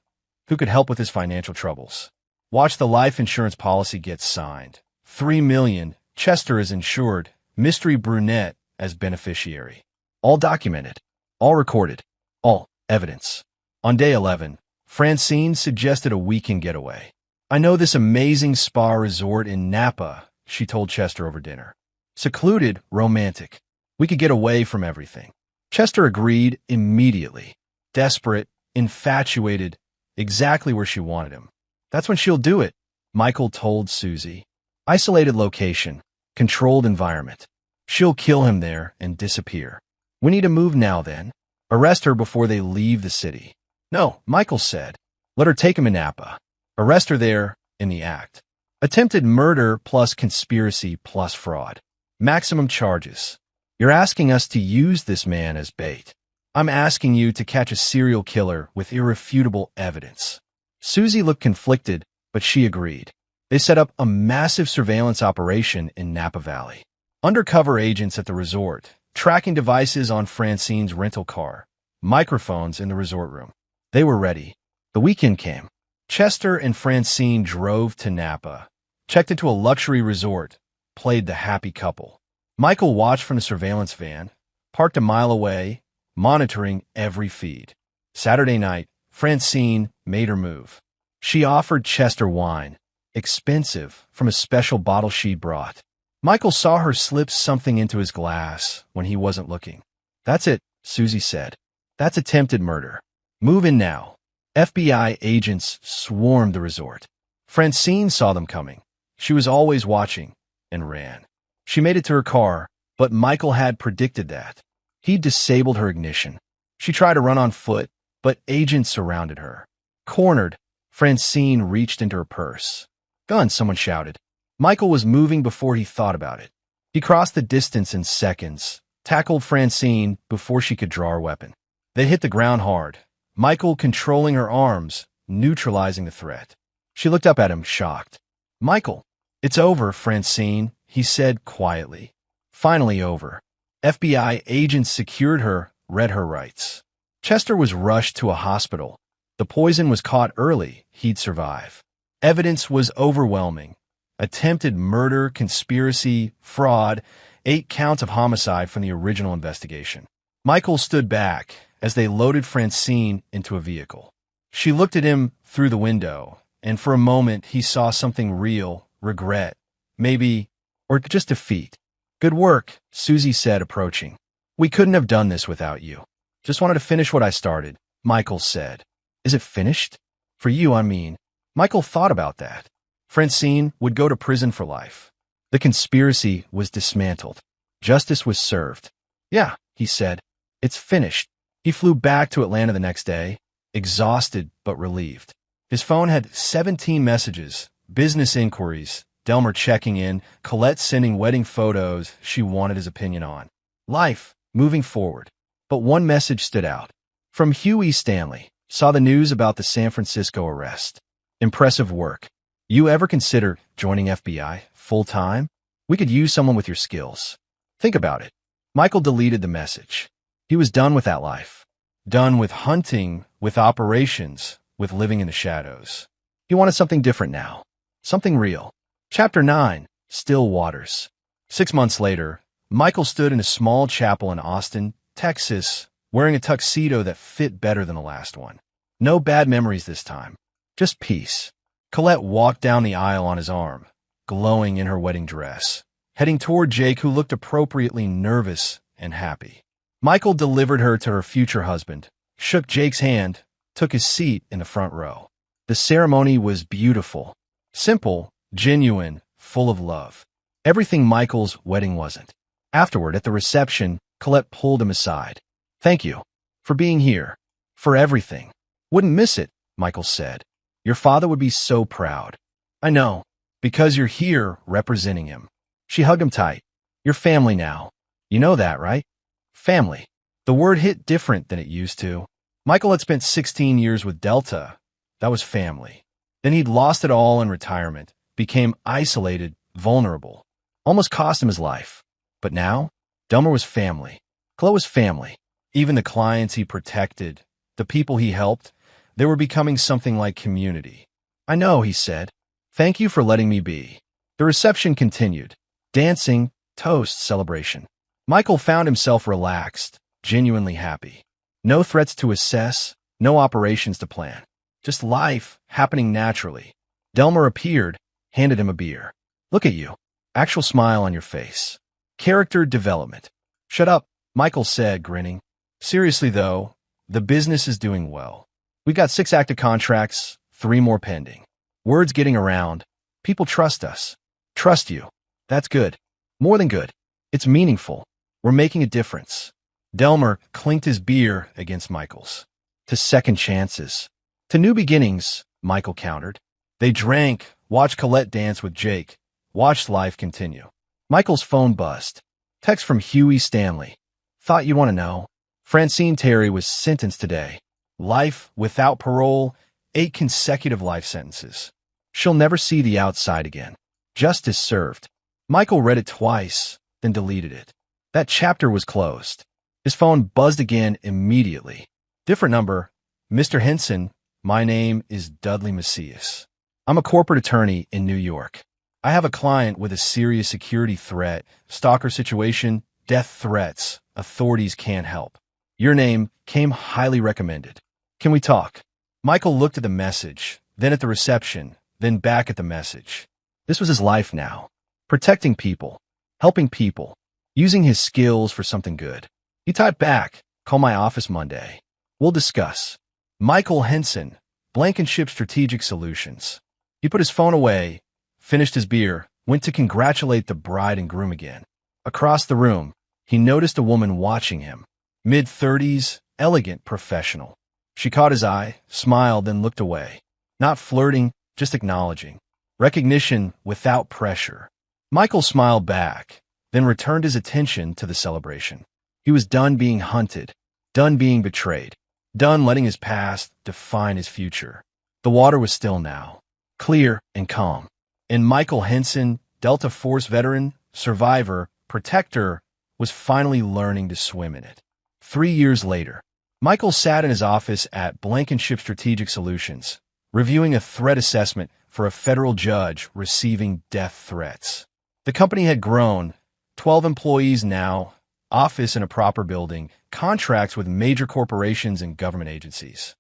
who could help with his financial troubles. Watch the life insurance policy get signed. $3 million, Chester is insured, mystery brunette as beneficiary. All documented, all recorded, all evidence. On day 11, Francine suggested a weekend getaway. I know this amazing spa resort in Napa, she told Chester over dinner. Secluded, romantic. We could get away from everything. Chester agreed immediately. Desperate, infatuated, exactly where she wanted him. That's when she'll do it, Michael told Susie. Isolated location, controlled environment. She'll kill him there and disappear. We need to move now then. Arrest her before they leave the city. No, Michael said. Let her take him in Napa. Arrest her there in the act. Attempted murder plus conspiracy plus fraud. Maximum charges. You're asking us to use this man as bait. I'm asking you to catch a serial killer with irrefutable evidence. Susie looked conflicted, but she agreed. They set up a massive surveillance operation in Napa Valley. Undercover agents at the resort, tracking devices on Francine's rental car, microphones in the resort room. They were ready. The weekend came. Chester and Francine drove to Napa, checked into a luxury resort, played the happy couple. Michael watched from the surveillance van, parked a mile away, monitoring every feed. Saturday night, Francine made her move. She offered Chester wine, expensive, from a special bottle she brought. Michael saw her slip something into his glass when he wasn't looking. That's it, Susie said. That's attempted murder. Move in now. FBI agents swarmed the resort. Francine saw them coming. She was always watching and ran. She made it to her car, but Michael had predicted that. He disabled her ignition. She tried to run on foot, but agents surrounded her. Cornered, Francine reached into her purse. Gun, someone shouted. Michael was moving before he thought about it. He crossed the distance in seconds, tackled Francine before she could draw her weapon. They hit the ground hard, Michael controlling her arms, neutralizing the threat. She looked up at him, shocked. Michael, it's over, Francine, he said quietly. Finally over. FBI agents secured her, read her rights. Chester was rushed to a hospital. The poison was caught early. He'd survive. Evidence was overwhelming. Attempted murder, conspiracy, fraud, 8 counts of homicide from the original investigation. Michael stood back as they loaded Francine into a vehicle. She looked at him through the window, and for a moment he saw something real, regret, maybe, or just defeat. Good work, Susie said, approaching. We couldn't have done this without you. Just wanted to finish what I started, Michael said. Is it finished? For you, I mean. Michael thought about that. Francine would go to prison for life. The conspiracy was dismantled. Justice was served. Yeah, he said. It's finished. He flew back to Atlanta the next day, exhausted but relieved. His phone had 17 messages, business inquiries, Delmer checking in, Colette sending wedding photos she wanted his opinion on. Life, moving forward. But one message stood out. From Huey Stanley, saw the news about the San Francisco arrest. Impressive work. You ever consider joining FBI full-time? We could use someone with your skills. Think about it. Michael deleted the message. He was done with that life. Done with hunting, with operations, with living in the shadows. He wanted something different now. Something real. Chapter 9, Still Waters. 6 months later, Michael stood in a small chapel in Austin, Texas, wearing a tuxedo that fit better than the last one. No bad memories this time. Just peace. Colette walked down the aisle on his arm, glowing in her wedding dress, heading toward Jake, who looked appropriately nervous and happy. Michael delivered her to her future husband, shook Jake's hand, took his seat in the front row. The ceremony was beautiful, simple, genuine, full of love. Everything Michael's wedding wasn't. Afterward, at the reception, Colette pulled him aside. Thank you for being here, for everything. Wouldn't miss it, Michael said. Your father would be so proud. I know. Because you're here representing him. She hugged him tight. You're family now. You know that, right? Family. The word hit different than it used to. Michael had spent 16 years with Delta. That was family. Then he'd lost it all in retirement, became isolated, vulnerable. Almost cost him his life. But now, Delmer was family. Chloe was family. Even the clients he protected, the people he helped, they were becoming something like community. I know, he said. Thank you for letting me be. The reception continued. Dancing, toast, celebration. Michael found himself relaxed, genuinely happy. No threats to assess, no operations to plan. Just life happening naturally. Delmer appeared, handed him a beer. Look at you. Actual smile on your face. Character development. Shut up, Michael said, grinning. Seriously, though, the business is doing well. We've got 6 active contracts, 3 more pending. Word's getting around. People trust us. Trust you. That's good. More than good. It's meaningful. We're making a difference. Delmer clinked his beer against Michael's. To second chances. To new beginnings, Michael countered. They drank, watched Colette dance with Jake, watched life continue. Michael's phone buzzed. Text from Huey Stanley. Thought you'd want to know. Francine Terry was sentenced today. Life without parole, 8 consecutive life sentences. She'll never see the outside again. Justice served. Michael read it twice, then deleted it. That chapter was closed. His phone buzzed again immediately. Different number. Mr. Henson, my name is Dudley Macias. I'm a corporate attorney in New York. I have a client with a serious security threat, stalker situation, death threats. Authorities can't help. Your name came highly recommended. Can we talk? Michael looked at the message, then at the reception, then back at the message. This was his life now. Protecting people, helping people, using his skills for something good. He typed back, call my office Monday. We'll discuss. Michael Henson, Blankenship Strategic Solutions. He put his phone away, finished his beer, went to congratulate the bride and groom again. Across the room, he noticed a woman watching him. Mid-30s, elegant, professional. She caught his eye, smiled, then looked away. Not flirting, just acknowledging. Recognition without pressure. Michael smiled back, then returned his attention to the celebration. He was done being hunted, done being betrayed, done letting his past define his future. The water was still now, clear and calm. And Michael Henson, Delta Force veteran, survivor, protector, was finally learning to swim in it. 3 years later, Michael sat in his office at Blankenship Strategic Solutions, reviewing a threat assessment for a federal judge receiving death threats. The company had grown, 12 employees now, office in a proper building, contracts with major corporations and government agencies.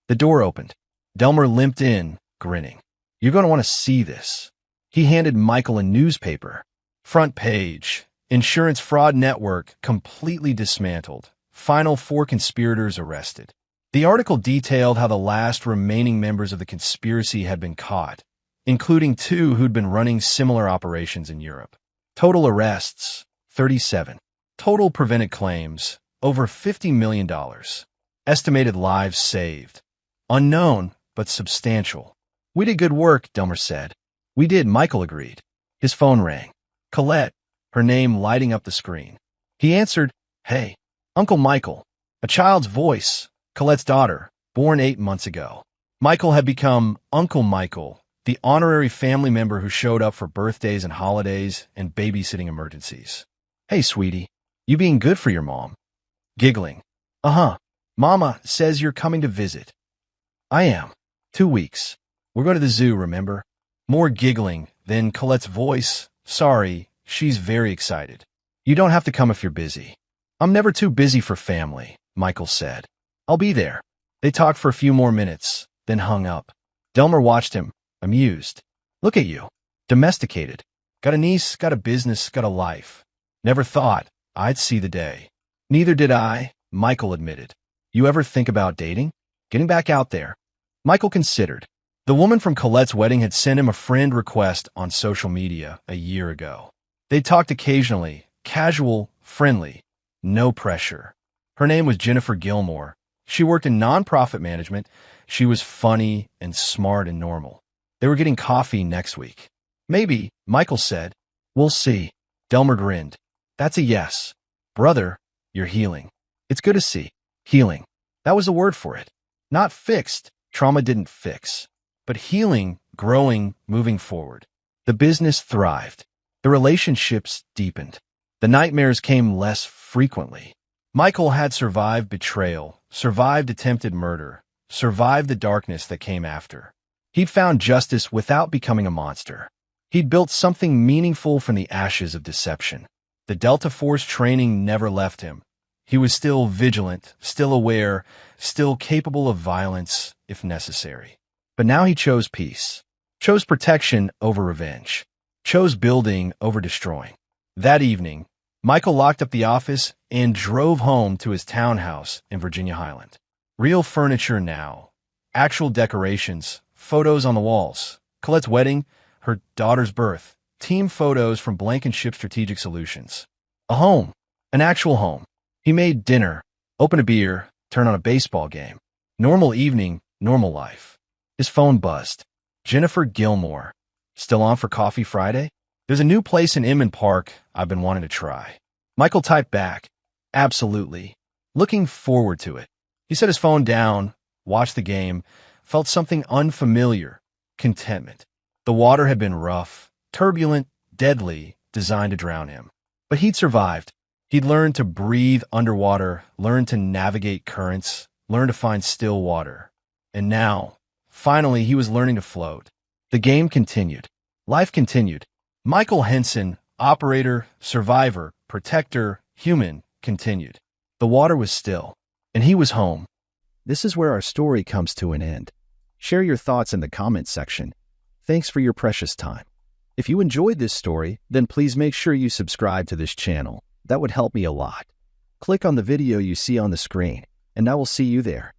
The door opened. Delmer limped in, grinning. You're going to want to see this. He handed Michael a newspaper. Front page. Insurance fraud network completely dismantled. Final 4 conspirators arrested. The article detailed how the last remaining members of the conspiracy had been caught, including 2 who'd been running similar operations in Europe. Total arrests, 37. Total prevented claims, over $50 million. Estimated lives saved. Unknown, but substantial. We did good work, Delmer said. We did, Michael agreed. His phone rang. Colette, her name lighting up the screen. He answered, Hey, Uncle Michael. A child's voice, Colette's daughter, born 8 months ago. Michael had become Uncle Michael, the honorary family member who showed up for birthdays and holidays and babysitting emergencies. Hey, sweetie, you being good for your mom? Giggling. Uh-huh. Mama says you're coming to visit. I am. 2 weeks. We're going to the zoo, remember? More giggling, then Colette's voice. Sorry, she's very excited. You don't have to come if you're busy. I'm never too busy for family, Michael said. I'll be there. They talked for a few more minutes, then hung up. Delmer watched him, amused. Look at you. Domesticated. Got a niece, got a business, got a life. Never thought I'd see the day. Neither did I, Michael admitted. You ever think about dating? Getting back out there? Michael considered. The woman from Colette's wedding had sent him a friend request on social media a year ago. They talked occasionally, casual, friendly, no pressure. Her name was Jennifer Gilmore. She worked in nonprofit management. She was funny and smart and normal. They were getting coffee next week. Maybe, Michael said. We'll see. Delmer grinned. That's a yes. Brother, you're healing. It's good to see. Healing. That was the word for it. Not fixed. Trauma didn't fix. But healing, growing, moving forward. The business thrived. The relationships deepened. The nightmares came less frequently. Michael had survived betrayal, survived attempted murder, survived the darkness that came after. He'd found justice without becoming a monster. He'd built something meaningful from the ashes of deception. The Delta Force training never left him. He was still vigilant, still aware, still capable of violence if necessary. But now he chose peace, chose protection over revenge, chose building over destroying. That evening, Michael locked up the office and drove home to his townhouse in Virginia Highland. Real furniture now, actual decorations, photos on the walls, Colette's wedding, her daughter's birth, team photos from Blankenship Strategic Solutions. A home, an actual home. He made dinner, opened a beer, turned on a baseball game. Normal evening, normal life. His phone buzzed. Jennifer Gilmore. Still on for coffee Friday? There's a new place in Inman Park I've been wanting to try. Michael typed back. Absolutely. Looking forward to it. He set his phone down, watched the game, felt something unfamiliar. Contentment. The water had been rough, turbulent, deadly, designed to drown him. But he'd survived. He'd learned to breathe underwater, learned to navigate currents, learned to find still water. And now, finally, he was learning to float. The game continued. Life continued. Michael Henson, operator, survivor, protector, human, continued. The water was still, and he was home. This is where our story comes to an end. Share your thoughts in the comments section. Thanks for your precious time. If you enjoyed this story, then please make sure you subscribe to this channel. That would help me a lot. Click on the video you see on the screen, and I will see you there.